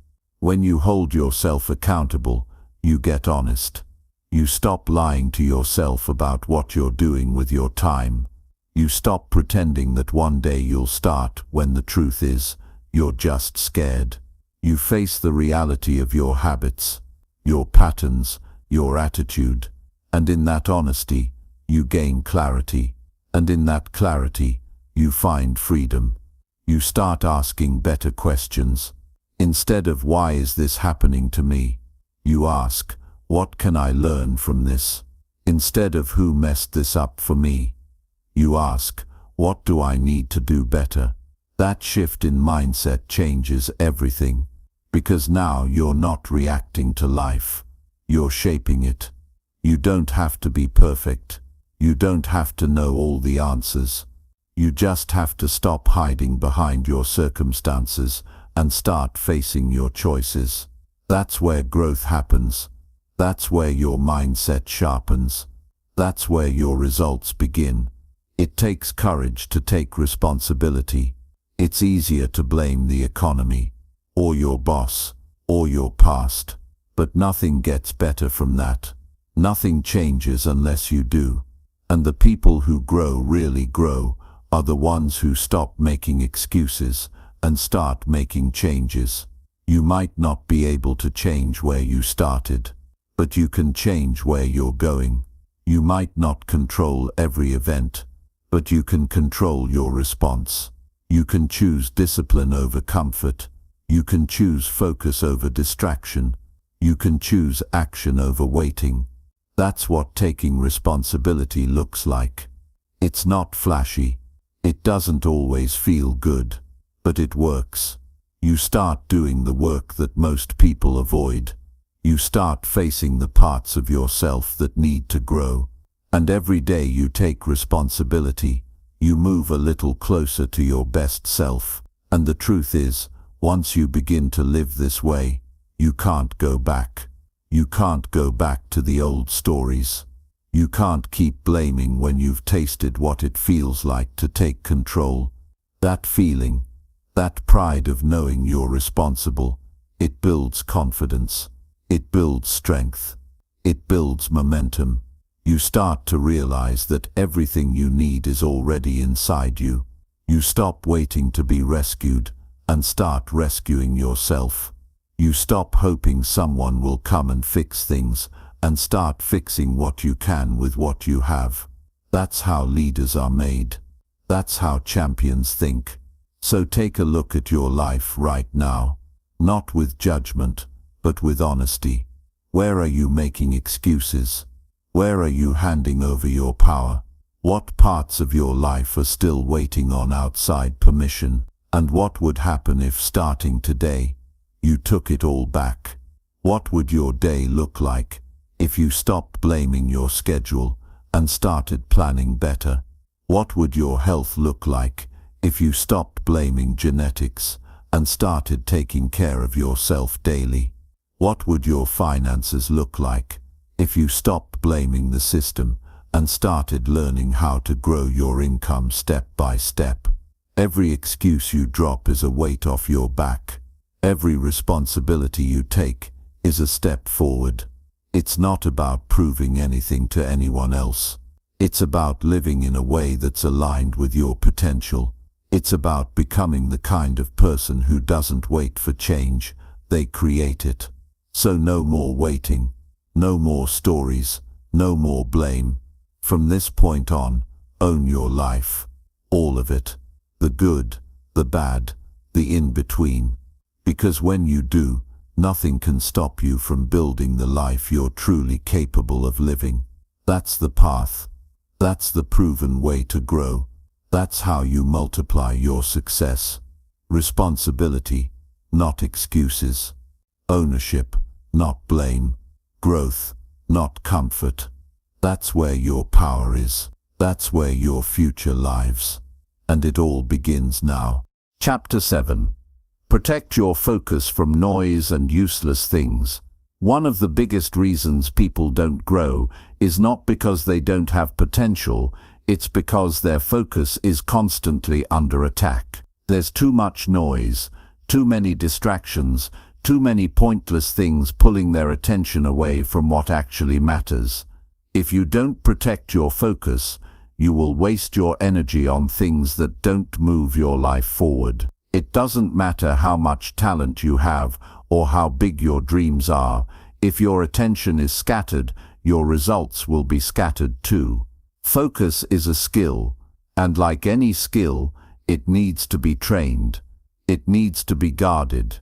When you hold yourself accountable, you get honest. You stop lying to yourself about what you're doing with your time. You stop pretending that one day you'll start when the truth is, you're just scared. You face the reality of your habits, your patterns, your attitude. And in that honesty, you gain clarity. And in that clarity, you find freedom. You start asking better questions. Instead of why is this happening to me, you ask, what can I learn from this? Instead of who messed this up for me, you ask, what do I need to do better? That shift in mindset changes everything. Because now you're not reacting to life. You're shaping it. You don't have to be perfect. You don't have to know all the answers. You just have to stop hiding behind your circumstances and start facing your choices. That's where growth happens. That's where your mindset sharpens. That's where your results begin. It takes courage to take responsibility. It's easier to blame the economy, or your boss, or your past. But nothing gets better from that. Nothing changes unless you do. And the people who grow really grow are the ones who stop making excuses and start making changes. You might not be able to change where you started, but you can change where you're going. You might not control every event, but you can control your response. You can choose discipline over comfort. You can choose focus over distraction. You can choose action over waiting. That's what taking responsibility looks like. It's not flashy. It doesn't always feel good, but it works. You start doing the work that most people avoid. You start facing the parts of yourself that need to grow. And every day you take responsibility, you move a little closer to your best self. And the truth is, once you begin to live this way, you can't go back. You can't go back to the old stories. You can't keep blaming when you've tasted what it feels like to take control. That feeling, that pride of knowing you're responsible, it builds confidence. It builds strength. It builds momentum. You start to realize that everything you need is already inside you. You stop waiting to be rescued and start rescuing yourself. You stop hoping someone will come and fix things and start fixing what you can with what you have. That's how leaders are made. That's how champions think. So take a look at your life right now, not with judgment, but with honesty. Where are you making excuses? Where are you handing over your power? What parts of your life are still waiting on outside permission? And what would happen if, starting today, you took it all back? What would your day look like if you stopped blaming your schedule and started planning better? What would your health look like if you stopped blaming genetics and started taking care of yourself daily? What would your finances look like if you stopped blaming the system and started learning how to grow your income step by step? Every excuse you drop is a weight off your back. Every responsibility you take is a step forward. It's not about proving anything to anyone else. It's about living in a way that's aligned with your potential. It's about becoming the kind of person who doesn't wait for change, they create it. So no more waiting, no more stories, no more blame. From this point on, own your life. All of it. The good, the bad, the in-between. Because when you do, nothing can stop you from building the life you're truly capable of living. That's the path. That's the proven way to grow. That's how you multiply your success. Responsibility, not excuses. Ownership, not blame. Growth, not comfort. That's where your power is. That's where your future lives. And it all begins now. Chapter 7. Protect your focus from noise and useless things. One of the biggest reasons people don't grow is not because they don't have potential, it's because their focus is constantly under attack. There's too much noise, too many distractions, too many pointless things pulling their attention away from what actually matters. If you don't protect your focus, you will waste your energy on things that don't move your life forward. It doesn't matter how much talent you have or how big your dreams are. If your attention is scattered, your results will be scattered too. Focus is a skill, and like any skill, it needs to be trained. It needs to be guarded.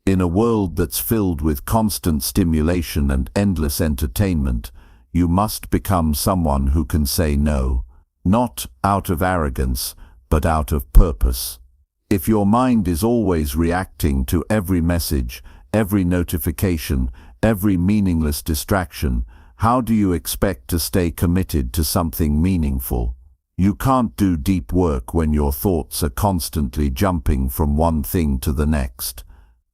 In a world that's filled with constant stimulation and endless entertainment, you must become someone who can say no, not out of arrogance, but out of purpose. If your mind is always reacting to every message, every notification, every meaningless distraction, how do you expect to stay committed to something meaningful? You can't do deep work when your thoughts are constantly jumping from one thing to the next.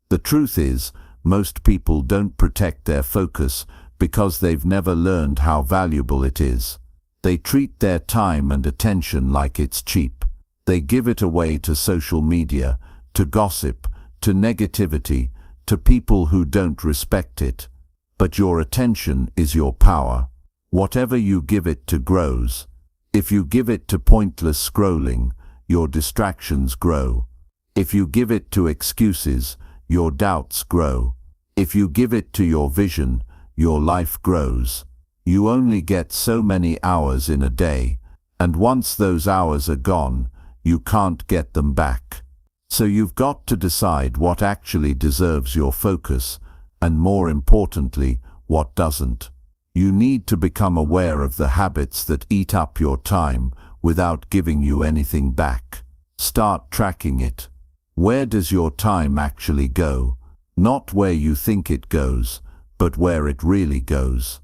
The truth is, most people don't protect their focus because they've never learned how valuable it is. They treat their time and attention like it's cheap. They give it away to social media, to gossip, to negativity, to people who don't respect it. But your attention is your power. Whatever you give it to grows. If you give it to pointless scrolling, your distractions grow. If you give it to excuses, your doubts grow. If you give it to your vision, your life grows. You only get so many hours in a day, and once those hours are gone, you can't get them back. So you've got to decide what actually deserves your focus, and more importantly, what doesn't. You need to become aware of the habits that eat up your time without giving you anything back. Start tracking it. Where does your time actually go? Not where you think it goes, but where it really goes.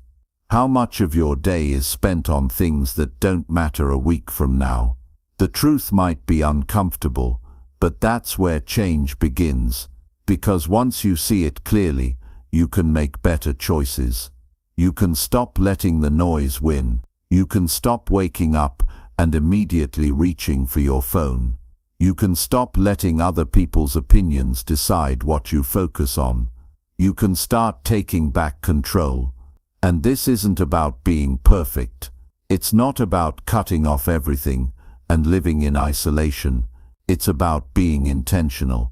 How much of your day is spent on things that don't matter a week from now? The truth might be uncomfortable, but that's where change begins, because once you see it clearly, you can make better choices. You can stop letting the noise win You can stop waking up and immediately reaching for your phone. You can stop letting other people's opinions decide what you focus on. You can start taking back control. And this isn't about being perfect. It's not about cutting off everything and living in isolation. It's about being intentional.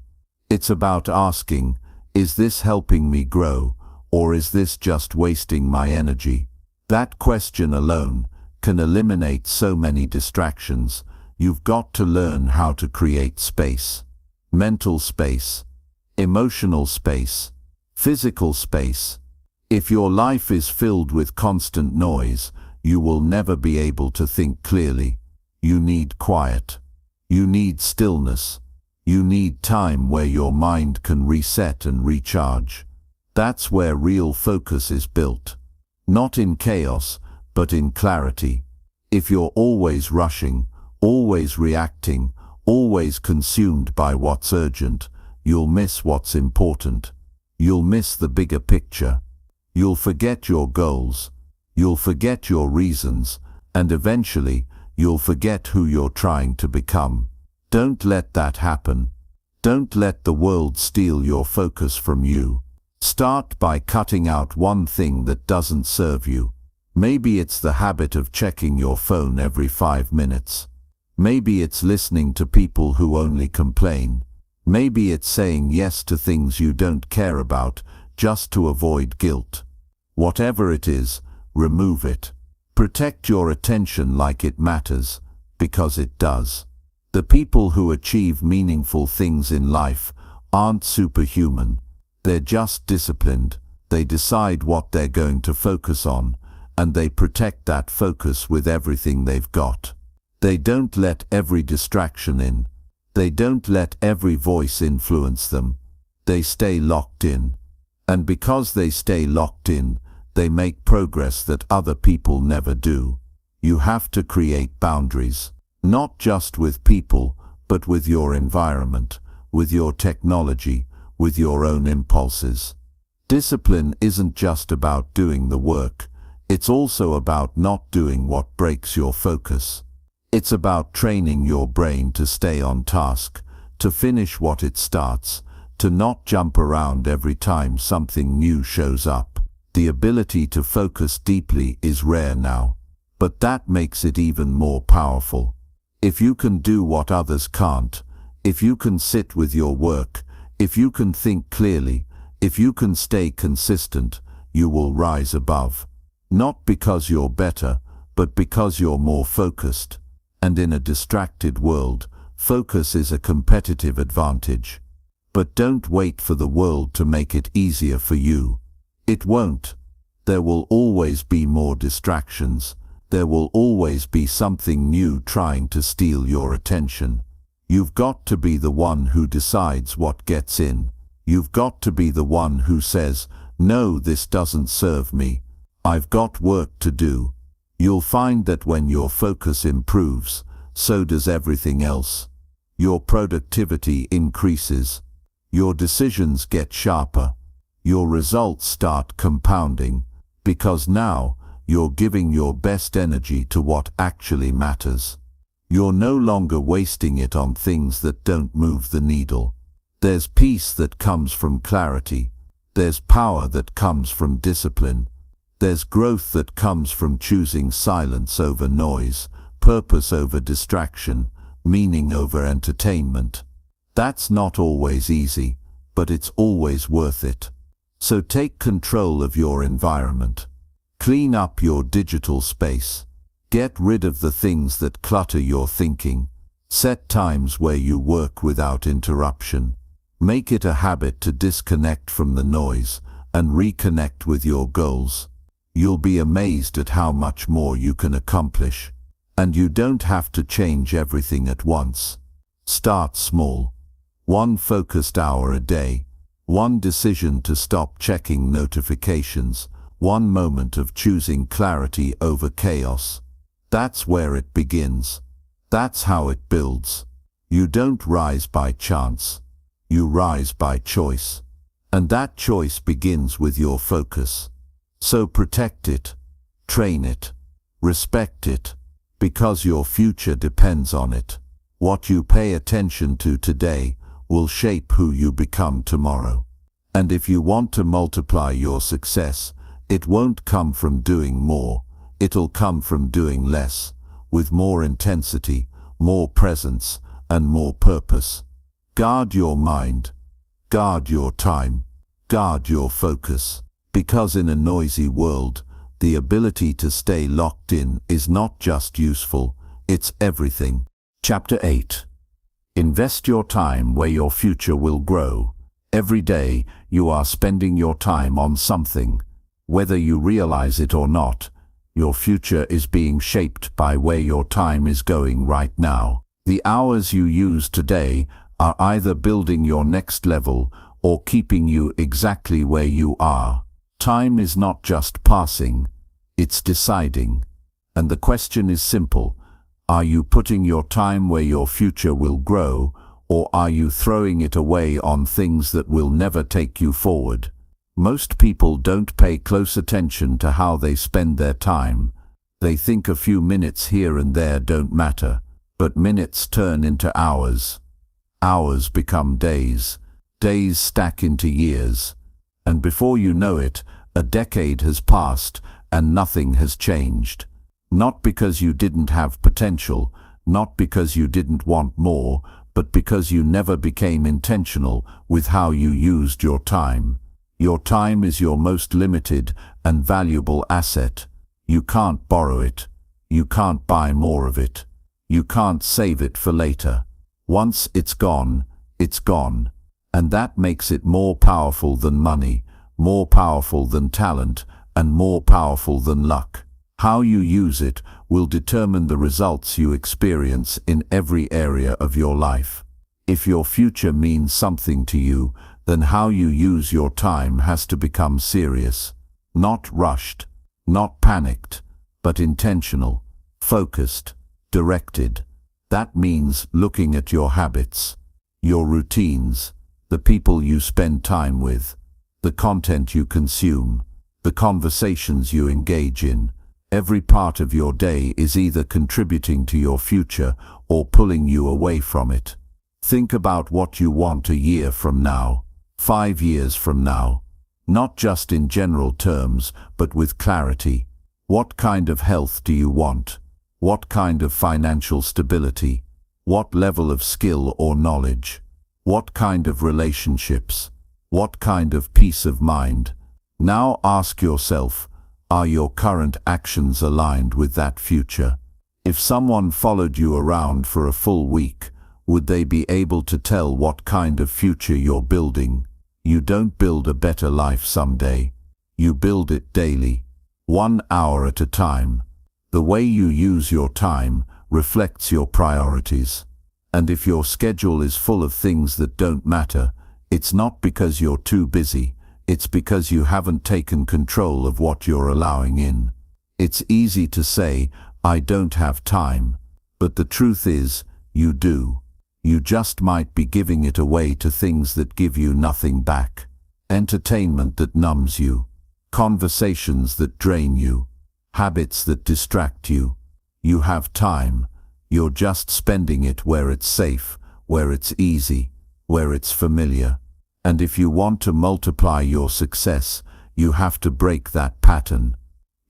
It's about asking, is this helping me grow, or is this just wasting my energy? That question alone can eliminate so many distractions. You've got to learn how to create space. Mental space, emotional space, physical space. If your life is filled with constant noise, you will never be able to think clearly. You need quiet. You need stillness. You need time where your mind can reset and recharge. That's where real focus is built. Not in chaos, but in clarity. If you're always rushing, always reacting, always consumed by what's urgent, you'll miss what's important. You'll miss the bigger picture. You'll forget your goals. You'll forget your reasons, and eventually, you'll forget who you're trying to become. Don't let that happen. Don't let the world steal your focus from you. Start by cutting out one thing that doesn't serve you. Maybe it's the habit of checking your phone every 5 minutes. Maybe it's listening to people who only complain. Maybe it's saying yes to things you don't care about just to avoid guilt. Whatever it is, remove it. Protect your attention like it matters, because it does. The people who achieve meaningful things in life aren't superhuman. They're just disciplined. They decide what they're going to focus on, and they protect that focus with everything they've got. They don't let every distraction in. They don't let every voice influence them. They stay locked in. And because they stay locked in, they make progress that other people never do. You have to create boundaries, not just with people, but with your environment, with your technology, with your own impulses. Discipline isn't just about doing the work. It's also about not doing what breaks your focus. It's about training your brain to stay on task, to finish what it starts, to not jump around every time something new shows up. The ability to focus deeply is rare now, but that makes it even more powerful. If you can do what others can't, if you can sit with your work, if you can think clearly, if you can stay consistent, you will rise above. Not because you're better, but because you're more focused. And in a distracted world, focus is a competitive advantage. But don't wait for the world to make it easier for you. It won't. There will always be more distractions. There will always be something new trying to steal your attention. You've got to be the one who decides what gets in. You've got to be the one who says, no, this doesn't serve me. I've got work to do. You'll find that when your focus improves, so does everything else. Your productivity increases. Your decisions get sharper. Your results start compounding, because now you're giving your best energy to what actually matters. You're no longer wasting it on things that don't move the needle. There's peace that comes from clarity. There's power that comes from discipline. There's growth that comes from choosing silence over noise, purpose over distraction, meaning over entertainment. That's not always easy, but it's always worth it. So take control of your environment. Clean up your digital space. Get rid of the things that clutter your thinking. Set times where you work without interruption. Make it a habit to disconnect from the noise and reconnect with your goals. You'll be amazed at how much more you can accomplish. And you don't have to change everything at once. Start small. 1 focused hour a day. 1 decision to stop checking notifications. 1 moment of choosing clarity over chaos. That's where it begins. That's how it builds. You don't rise by chance. You rise by choice. And that choice begins with your focus. So protect it, train it, Respect it, because your future depends on it. What you pay attention to today will shape who you become tomorrow. And if you want to multiply your success, it won't come from doing more, it'll come from doing less, with more intensity, more presence, and more purpose. Guard your mind, guard your time, guard your focus, because in a noisy world, the ability to stay locked in is not just useful, it's everything. Chapter 8. Invest your time where your future will grow. Every day, you are spending your time on something. Whether you realize it or not, your future is being shaped by where your time is going right now. The hours you use today are either building your next level or keeping you exactly where you are. Time is not just passing, it's deciding. And the question is simple: are you putting your time where your future will grow, or are you throwing it away on things that will never take you forward? Most people don't pay close attention to how they spend their time. They think a few minutes here and there don't matter, but minutes turn into hours. Hours become days. Days stack into years. And before you know it, a decade has passed and nothing has changed. Not because you didn't have potential, not because you didn't want more, but because you never became intentional with how you used your time. Your time is your most limited and valuable asset. You can't borrow it. You can't buy more of it. You can't save it for later. Once it's gone, it's gone. And that makes it more powerful than money, more powerful than talent, and more powerful than luck. How you use it will determine the results you experience in every area of your life. If your future means something to you, then how you use your time has to become serious. Not rushed, not panicked, but intentional, focused, directed. That means looking at your habits, your routines, the people you spend time with, the content you consume, the conversations you engage in. Every part of your day is either contributing to your future or pulling you away from it. Think about what you want a year from now, 5 years from now. Not just in general terms, but with clarity. What kind of health do you want? What kind of financial stability? What level of skill or knowledge? What kind of relationships? What kind of peace of mind? Now ask yourself, are your current actions aligned with that future? If someone followed you around for a full week, would they be able to tell what kind of future you're building? You don't build a better life someday. You build it daily, 1 hour at a time. The way you use your time reflects your priorities. And if your schedule is full of things that don't matter, it's not because you're too busy. It's because you haven't taken control of what you're allowing in. It's easy to say, I don't have time. But the truth is, you do. You just might be giving it away to things that give you nothing back. Entertainment that numbs you. Conversations that drain you. Habits that distract you. You have time. You're just spending it where it's safe, where it's easy, where it's familiar. And if you want to multiply your success, you have to break that pattern.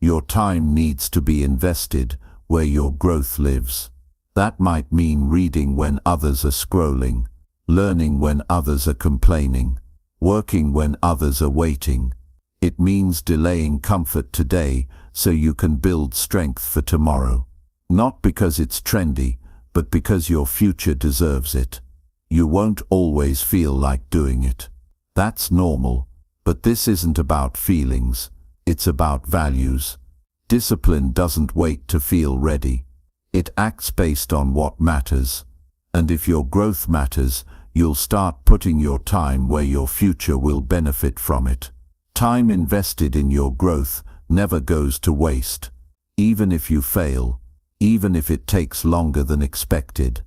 Your time needs to be invested where your growth lives. That might mean reading when others are scrolling, learning when others are complaining, working when others are waiting. It means delaying comfort today so you can build strength for tomorrow. Not because it's trendy, but because your future deserves it. You won't always feel like doing it. That's normal, but this isn't about feelings, it's about values. Discipline doesn't wait to feel ready. It acts based on what matters. And if your growth matters, you'll start putting your time where your future will benefit from it. Time invested in your growth never goes to waste. Even if you fail, even if it takes longer than expected.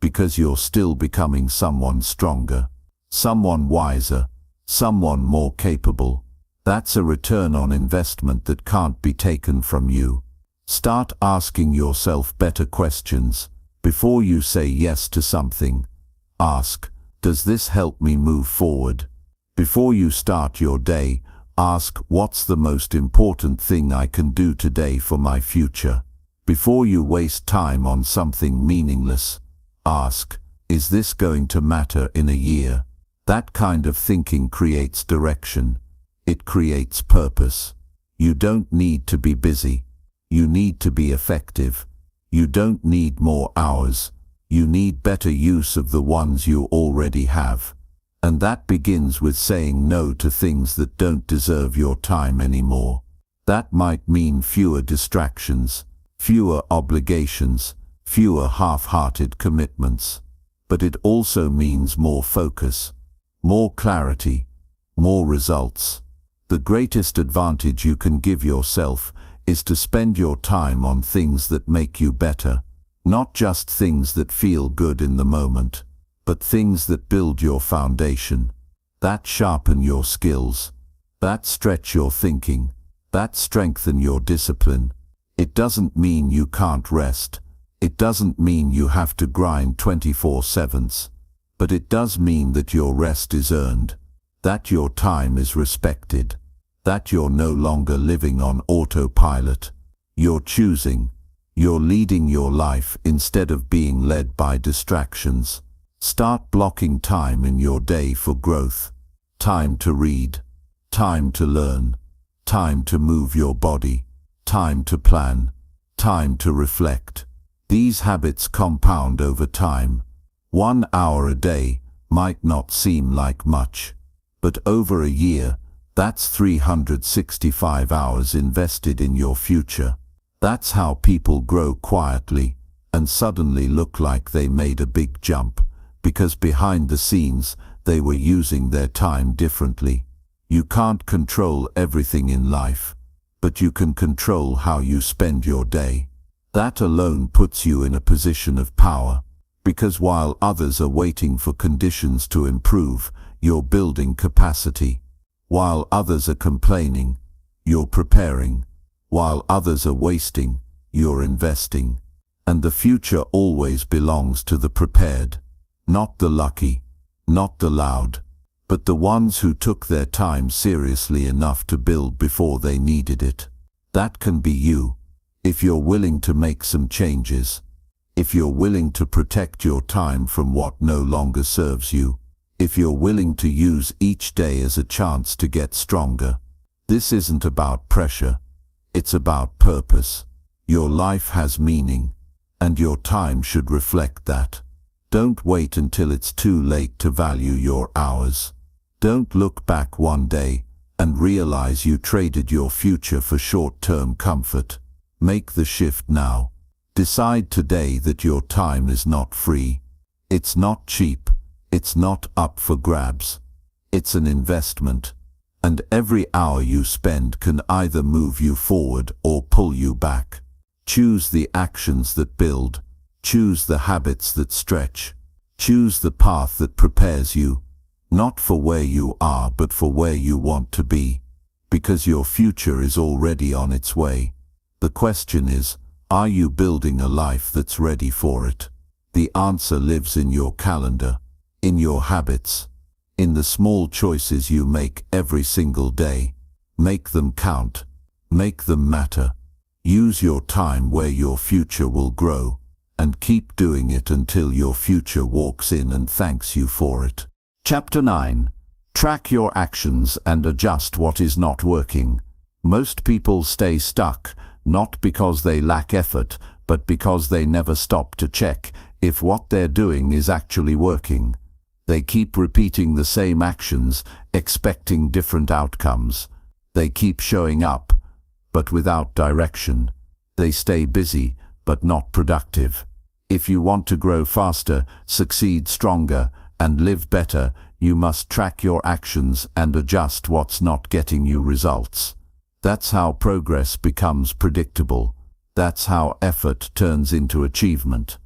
Because you're still becoming someone stronger, someone wiser, someone more capable. That's a return on investment that can't be taken from you. Start asking yourself better questions. Before you say yes to something, ask, does this help me move forward? Before you start your day, ask, what's the most important thing I can do today for my future? Before you waste time on something meaningless, ask, is this going to matter in a year? That kind of thinking creates direction. It creates purpose. You don't need to be busy. You need to be effective. You don't need more hours. You need better use of the ones you already have. And that begins with saying no to things that don't deserve your time anymore. That might mean fewer distractions, fewer obligations, fewer half-hearted commitments. But it also means more focus, more clarity, more results. The greatest advantage you can give yourself is to spend your time on things that make you better, not just things that feel good in the moment, but things that build your foundation, that sharpen your skills, that stretch your thinking, that strengthen your discipline. It doesn't mean you can't rest. It doesn't mean you have to grind 24/7, but it does mean that your rest is earned, that your time is respected, that you're no longer living on autopilot. You're choosing. You're leading your life instead of being led by distractions. Start blocking time in your day for growth. Time to read, time to learn, time to move your body, time to plan, time to reflect. These habits compound over time. 1 hour a day might not seem like much, but over a year, that's 365 hours invested in your future. That's how people grow quietly and suddenly look like they made a big jump, because behind the scenes, they were using their time differently. You can't control everything in life, but you can control how you spend your day. That alone puts you in a position of power, because while others are waiting for conditions to improve, you're building capacity. While others are complaining, you're preparing. While others are wasting, you're investing. And the future always belongs to the prepared, not the lucky, not the loud, but the ones who took their time seriously enough to build before they needed it. That can be you. If you're willing to make some changes, if you're willing to protect your time from what no longer serves you, if you're willing to use each day as a chance to get stronger. This isn't about pressure, it's about purpose. Your life has meaning, and your time should reflect that. Don't wait until it's too late to value your hours. Don't look back one day and realize you traded your future for short-term comfort. Make the shift now. Decide today that your time is not free. It's not cheap. It's not up for grabs. It's an investment. And every hour you spend can either move you forward or pull you back. Choose the actions that build. Choose the habits that stretch. Choose the path that prepares you, not for where you are but for where you want to be, because your future is already on its way. The question is, are you building a life that's ready for it? The answer lives in your calendar, in your habits, in the small choices you make every single day. Make them count. Make them matter. Use your time where your future will grow, and keep doing it until your future walks in and thanks you for it. Chapter 9. Track your actions and adjust what is not working. Most people stay stuck, not because they lack effort, but because they never stop to check if what they're doing is actually working. They keep repeating the same actions, expecting different outcomes. They keep showing up, but without direction. They stay busy, but not productive. If you want to grow faster, succeed stronger, and live better, you must track your actions and adjust what's not getting you results. That's how progress becomes predictable. That's how effort turns into achievement.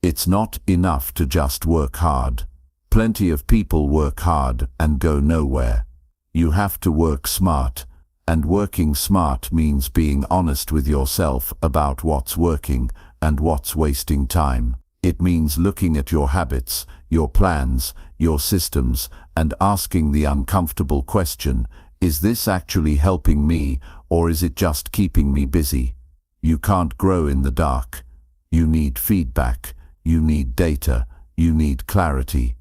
It's not enough to just work hard. Plenty of people work hard and go nowhere. You have to work smart, And working smart means being honest with yourself about what's working and what's wasting time. It means looking at your habits, your plans, your systems, and asking the uncomfortable question, is this actually helping me, or is it just keeping me busy? You can't grow in the dark. You need feedback, you need data, you need clarity.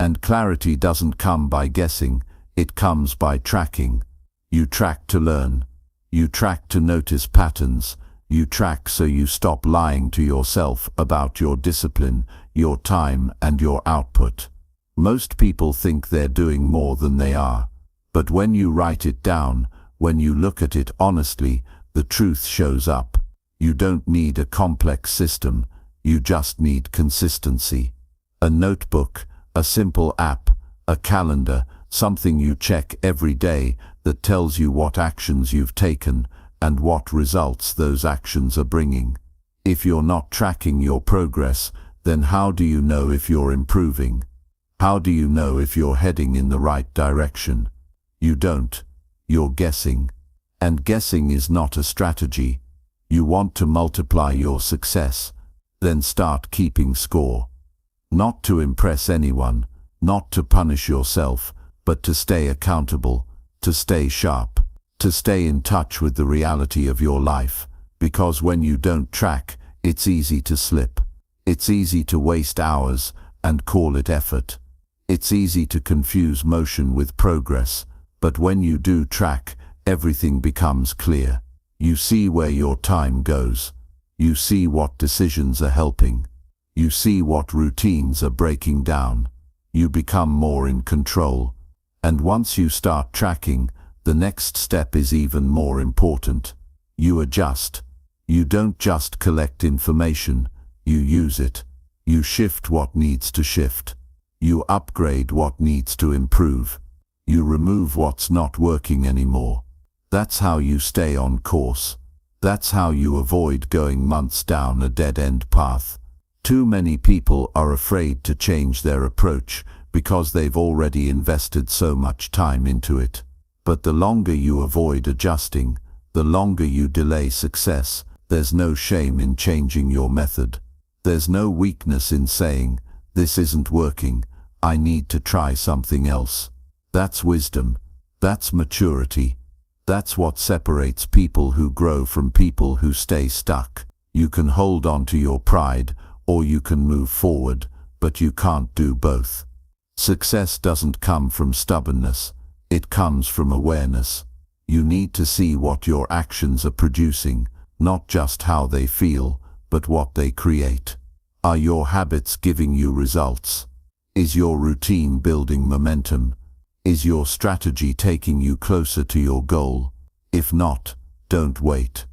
And clarity doesn't come by guessing, it comes by tracking. You track to learn. You track to notice patterns. You track so you stop lying to yourself about your discipline, your time, and your output. Most people think they're doing more than they are. But when you write it down, when you look at it honestly, the truth shows up. You don't need a complex system, you just need consistency. A notebook, a simple app, a calendar, something you check every day that tells you what actions you've taken and what results those actions are bringing. If you're not tracking your progress, then how do you know if you're improving? How do you know if you're heading in the right direction? You don't. You're guessing. And guessing is not a strategy. You want to multiply your success, then start keeping score. Not to impress anyone, not to punish yourself, but to stay accountable, to stay sharp, to stay in touch with the reality of your life, because when you don't track, it's easy to slip. It's easy to waste hours and call it effort. It's easy to confuse motion with progress, but when you do track, everything becomes clear. You see where your time goes. You see what decisions are helping. You see what routines are breaking down. You become more in control. And once you start tracking, the next step is even more important. You adjust. You don't just collect information, you use it. You shift what needs to shift. You upgrade what needs to improve. You remove what's not working anymore. That's how you stay on course. That's how you avoid going months down a dead-end path. Too many people are afraid to change their approach because they've already invested so much time into it. But the longer you avoid adjusting, the longer you delay success. There's no shame in changing your method. There's no weakness in saying, this isn't working, I need to try something else. That's wisdom. That's maturity. That's what separates people who grow from people who stay stuck. You can hold on to your pride, or you can move forward, but you can't do both. Success doesn't come from stubbornness. It comes from awareness. You need to see what your actions are producing, not just how they feel, but what they create. Are your habits giving you results? Is your routine building momentum? Is your strategy taking you closer to your goal? If not, don't wait.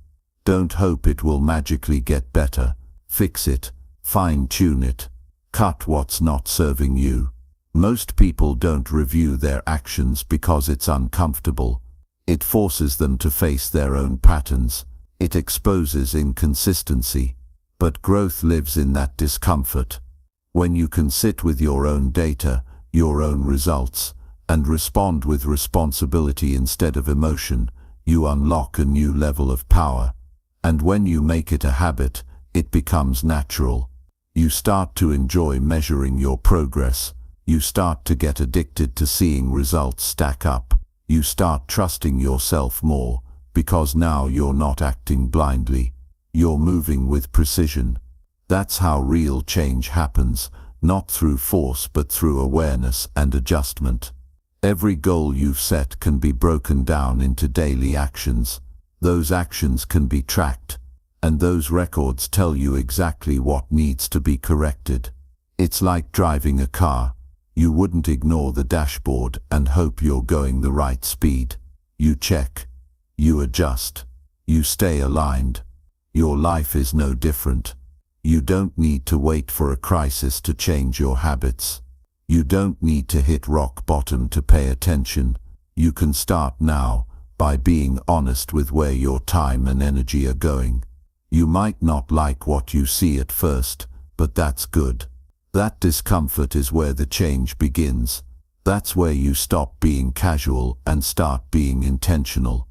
Don't hope it will magically get better. Fix it. Fine-tune it. Cut what's not serving you. Most people don't review their actions because it's uncomfortable. It forces them to face their own patterns. It exposes inconsistency. But growth lives in that discomfort. When you can sit with your own data, your own results, and respond with responsibility instead of emotion, you unlock a new level of power. And when you make it a habit, it becomes natural. You start to enjoy measuring your progress. You start to get addicted to seeing results stack up. You start trusting yourself more, because now you're not acting blindly. You're moving with precision. That's how real change happens, not through force but through awareness and adjustment. Every goal you've set can be broken down into daily actions. Those actions can be tracked, and those records tell you exactly what needs to be corrected. It's like driving a car. You wouldn't ignore the dashboard and hope you're going the right speed. You check. You adjust. You stay aligned. Your life is no different. You don't need to wait for a crisis to change your habits. You don't need to hit rock bottom to pay attention. You can start now by being honest with where your time and energy are going. You might not like what you see at first, but that's good. That discomfort is where the change begins. That's where you stop being casual and start being intentional.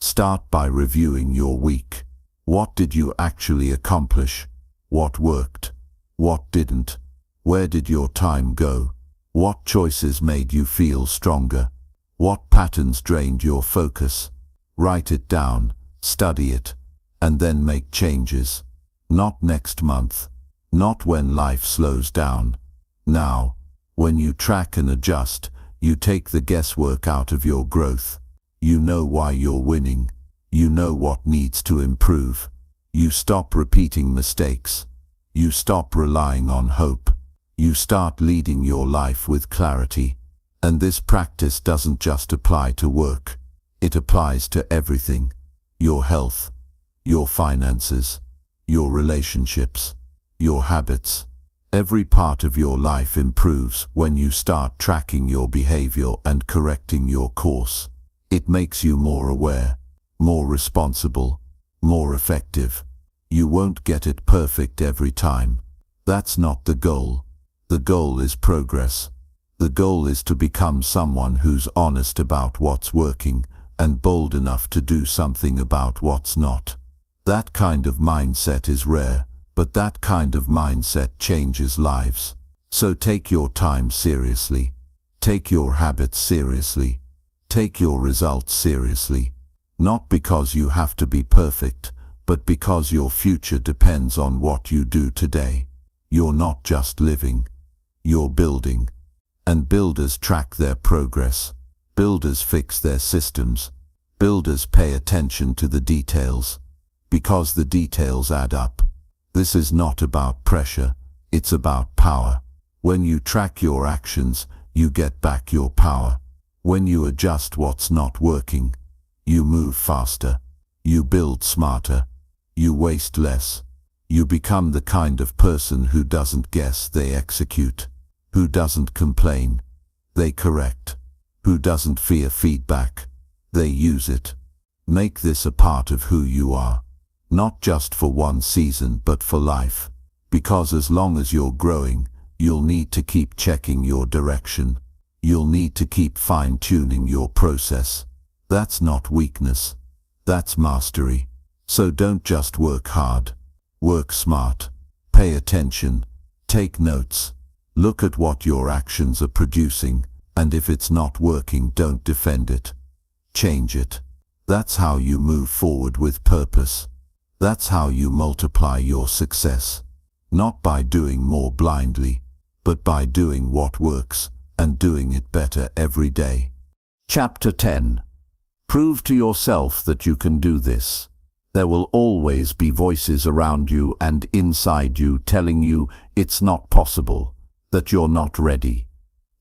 Start by reviewing your week. What did you actually accomplish? What worked? What didn't? Where did your time go? What choices made you feel stronger? What patterns drained your focus? Write it down, study it, and then make changes. Not next month. Not when life slows down. Now, when you track and adjust, you take the guesswork out of your growth. You know why you're winning. You know what needs to improve. You stop repeating mistakes. You stop relying on hope. You start leading your life with clarity. And this practice doesn't just apply to work. It applies to everything. Your health, your finances, your relationships, your habits. Every part of your life improves when you start tracking your behavior and correcting your course. It makes you more aware, more responsible, more effective. You won't get it perfect every time. That's not the goal. The goal is progress. The goal is to become someone who's honest about what's working and bold enough to do something about what's not. That kind of mindset is rare, but that kind of mindset changes lives. So take your time seriously. Take your habits seriously. Take your results seriously. Not because you have to be perfect, but because your future depends on what you do today. You're not just living. You're building. And builders track their progress. Builders fix their systems. Builders pay attention to the details. Because the details add up. This is not about pressure. It's about power. When you track your actions, you get back your power. When you adjust what's not working, you move faster. You build smarter. You waste less. You become the kind of person who doesn't guess, they execute. Who doesn't complain, they correct. Who doesn't fear feedback, they use it. Make this a part of who you are. Not just for one season, but for life. Because as long as you're growing, you'll need to keep checking your direction. You'll need to keep fine-tuning your process. That's not weakness. That's mastery. So don't just work hard. Work smart. Pay attention. Take notes. Look at what your actions are producing, and if it's not working, don't defend it. Change it. That's how you move forward with purpose. That's how you multiply your success. Not by doing more blindly, but by doing what works and doing it better every day. Chapter 10. Prove to yourself that you can do this. There will always be voices around you and inside you telling you it's not possible, that you're not ready,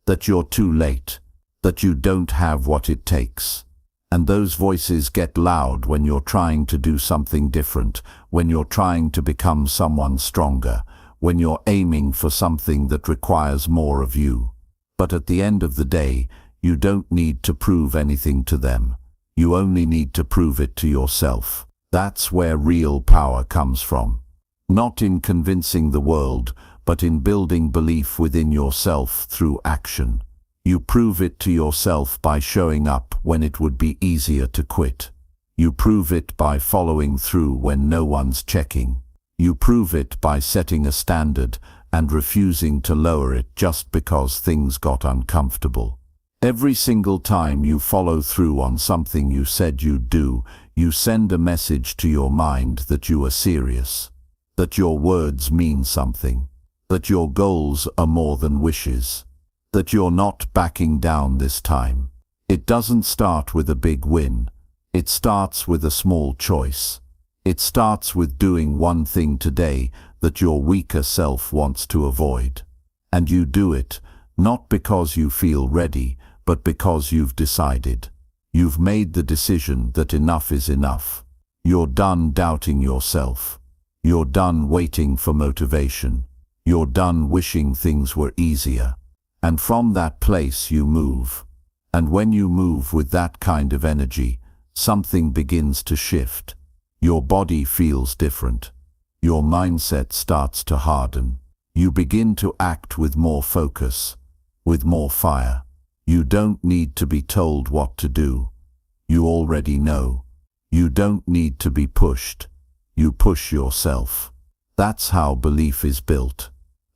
that you're too late, that you don't have what it takes. And those voices get loud when you're trying to do something different, when you're trying to become someone stronger, when you're aiming for something that requires more of you. But at the end of the day, you don't need to prove anything to them. You only need to prove it to yourself. That's where real power comes from. Not in convincing the world, but in building belief within yourself through action. You prove it to yourself by showing up when it would be easier to quit. You prove it by following through when no one's checking. You prove it by setting a standard and refusing to lower it just because things got uncomfortable. Every single time you follow through on something you said you'd do, you send a message to your mind that you are serious, that your words mean something, that your goals are more than wishes, that you're not backing down this time. It doesn't start with a big win. It starts with a small choice. It starts with doing one thing today that your weaker self wants to avoid. And you do it, not because you feel ready, but because you've decided. You've made the decision that enough is enough. You're done doubting yourself. You're done waiting for motivation. You're done wishing things were easier. And from that place you move. And when you move with that kind of energy, something begins to shift. Your body feels different. Your mindset starts to harden. You begin to act with more focus, with more fire. You don't need to be told what to do. You already know. You don't need to be pushed. You push yourself. That's how belief is built.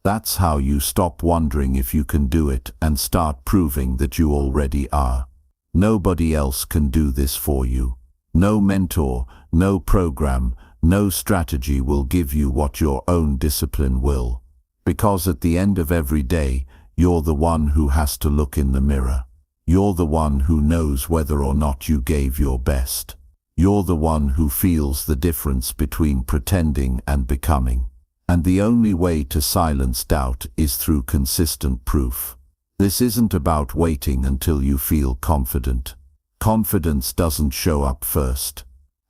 That's how you stop wondering if you can do it and start proving that you already are. Nobody else can do this for you. No mentor, no program, no strategy will give you what your own discipline will. Because at the end of every day, you're the one who has to look in the mirror. You're the one who knows whether or not you gave your best. You're the one who feels the difference between pretending and becoming. And the only way to silence doubt is through consistent proof. This isn't about waiting until you feel confident. Confidence doesn't show up first.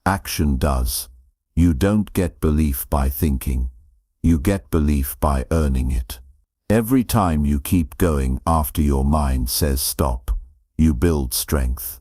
Action does. You don't get belief by thinking. You get belief by earning it. Every time you keep going after your mind says stop, you build strength.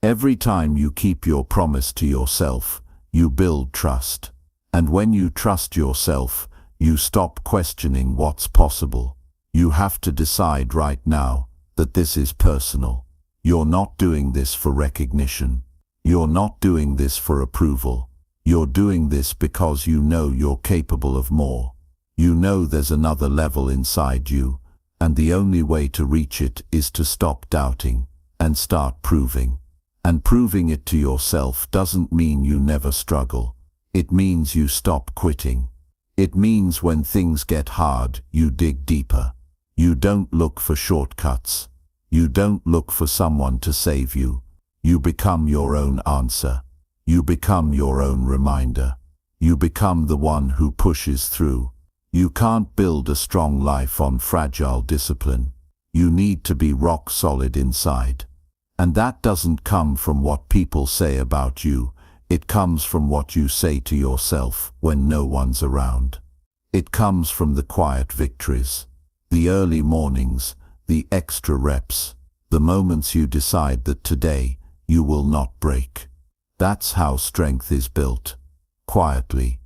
Every time you keep your promise to yourself, you build trust. And when you trust yourself, you stop questioning what's possible. You have to decide right now that this is personal. You're not doing this for recognition. You're not doing this for approval. You're doing this because you know you're capable of more. You know there's another level inside you, and the only way to reach it is to stop doubting and start proving. And proving it to yourself doesn't mean you never struggle. It means you stop quitting. It means when things get hard, you dig deeper. You don't look for shortcuts. You don't look for someone to save you. You become your own answer. You become your own reminder. You become the one who pushes through. You can't build a strong life on fragile discipline. You need to be rock solid inside. And that doesn't come from what people say about you. It comes from what you say to yourself when no one's around. It comes from the quiet victories, the early mornings, the extra reps, the moments you decide that today you will not break. That's how strength is built. Quietly,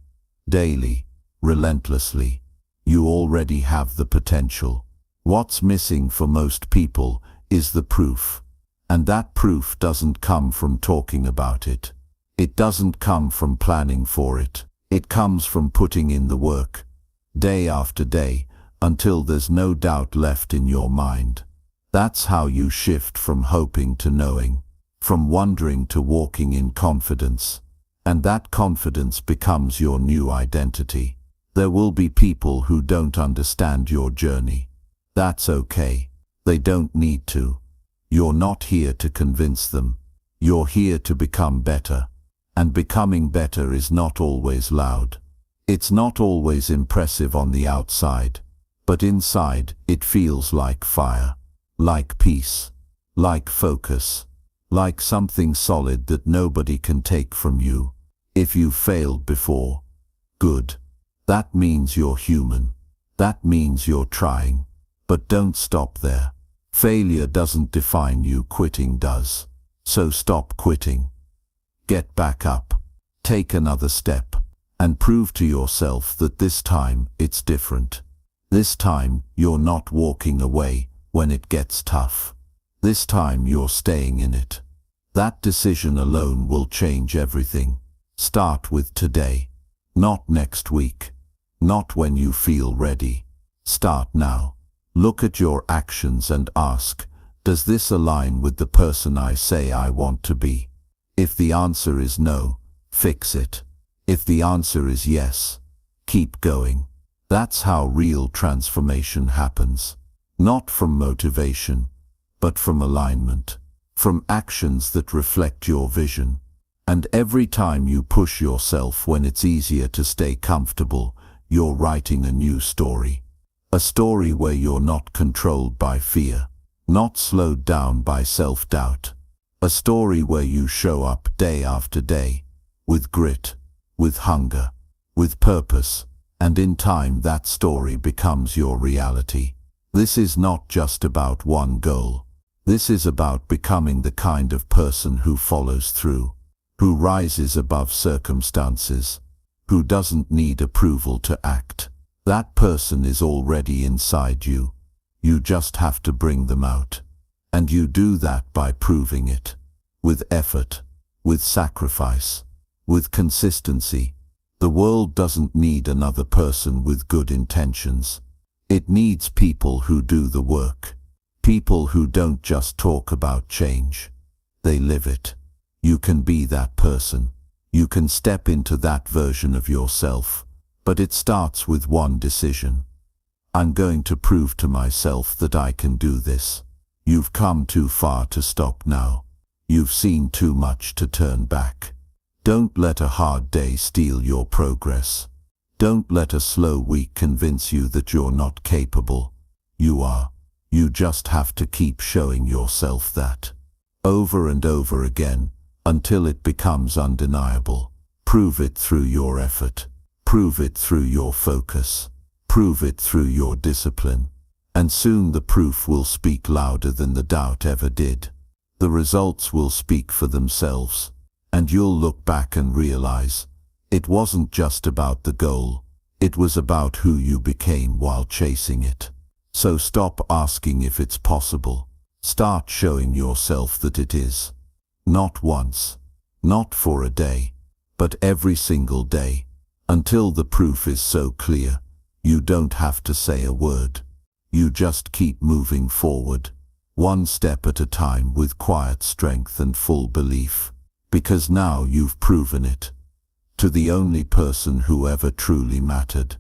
daily, relentlessly. You already have the potential. What's missing for most people is the proof. And that proof doesn't come from talking about it. It doesn't come from planning for it. It comes from putting in the work, day after day, until there's no doubt left in your mind. That's how you shift from hoping to knowing, from wondering to walking in confidence. And that confidence becomes your new identity. There will be people who don't understand your journey. That's okay. They don't need to. You're not here to convince them. You're here to become better. And becoming better is not always loud. It's not always impressive on the outside. But inside, it feels like fire, like peace, like focus, like something solid that nobody can take from you. If you've failed before, good. That means you're human. That means you're trying. But don't stop there. Failure doesn't define you, quitting does. So stop quitting. Get back up. Take another step. And prove to yourself that this time it's different. This time you're not walking away when it gets tough. This time you're staying in it. That decision alone will change everything. Start with today. Not next week. Not when you feel ready. Start now. Look at your actions and ask, does this align with the person I say I want to be? If the answer is no, fix it. If the answer is yes, keep going. That's how real transformation happens. Not from motivation, but from alignment. From actions that reflect your vision. And every time you push yourself when it's easier to stay comfortable, you're writing a new story. A story where you're not controlled by fear, not slowed down by self-doubt. A story where you show up day after day, with grit, with hunger, with purpose, and in time that story becomes your reality. This is not just about one goal. This is about becoming the kind of person who follows through, who rises above circumstances, who doesn't need approval to act. That person is already inside you. You just have to bring them out. And you do that by proving it. With effort, with sacrifice, with consistency. The world doesn't need another person with good intentions. It needs people who do the work. People who don't just talk about change. They live it. You can be that person. You can step into that version of yourself. But it starts with one decision. I'm going to prove to myself that I can do this. You've come too far to stop now. You've seen too much to turn back. Don't let a hard day steal your progress. Don't let a slow week convince you that you're not capable. You are. You just have to keep showing yourself that. Over and over again, until it becomes undeniable. Prove it through your effort. Prove it through your focus. Prove it through your discipline. And soon the proof will speak louder than the doubt ever did. The results will speak for themselves. And you'll look back and realize, it wasn't just about the goal, it was about who you became while chasing it. So stop asking if it's possible. Start showing yourself that it is. Not once, not for a day, but every single day, until the proof is so clear, you don't have to say a word. You just keep moving forward, one step at a time with quiet strength and full belief. Because now you've proven it. To the only person who ever truly mattered.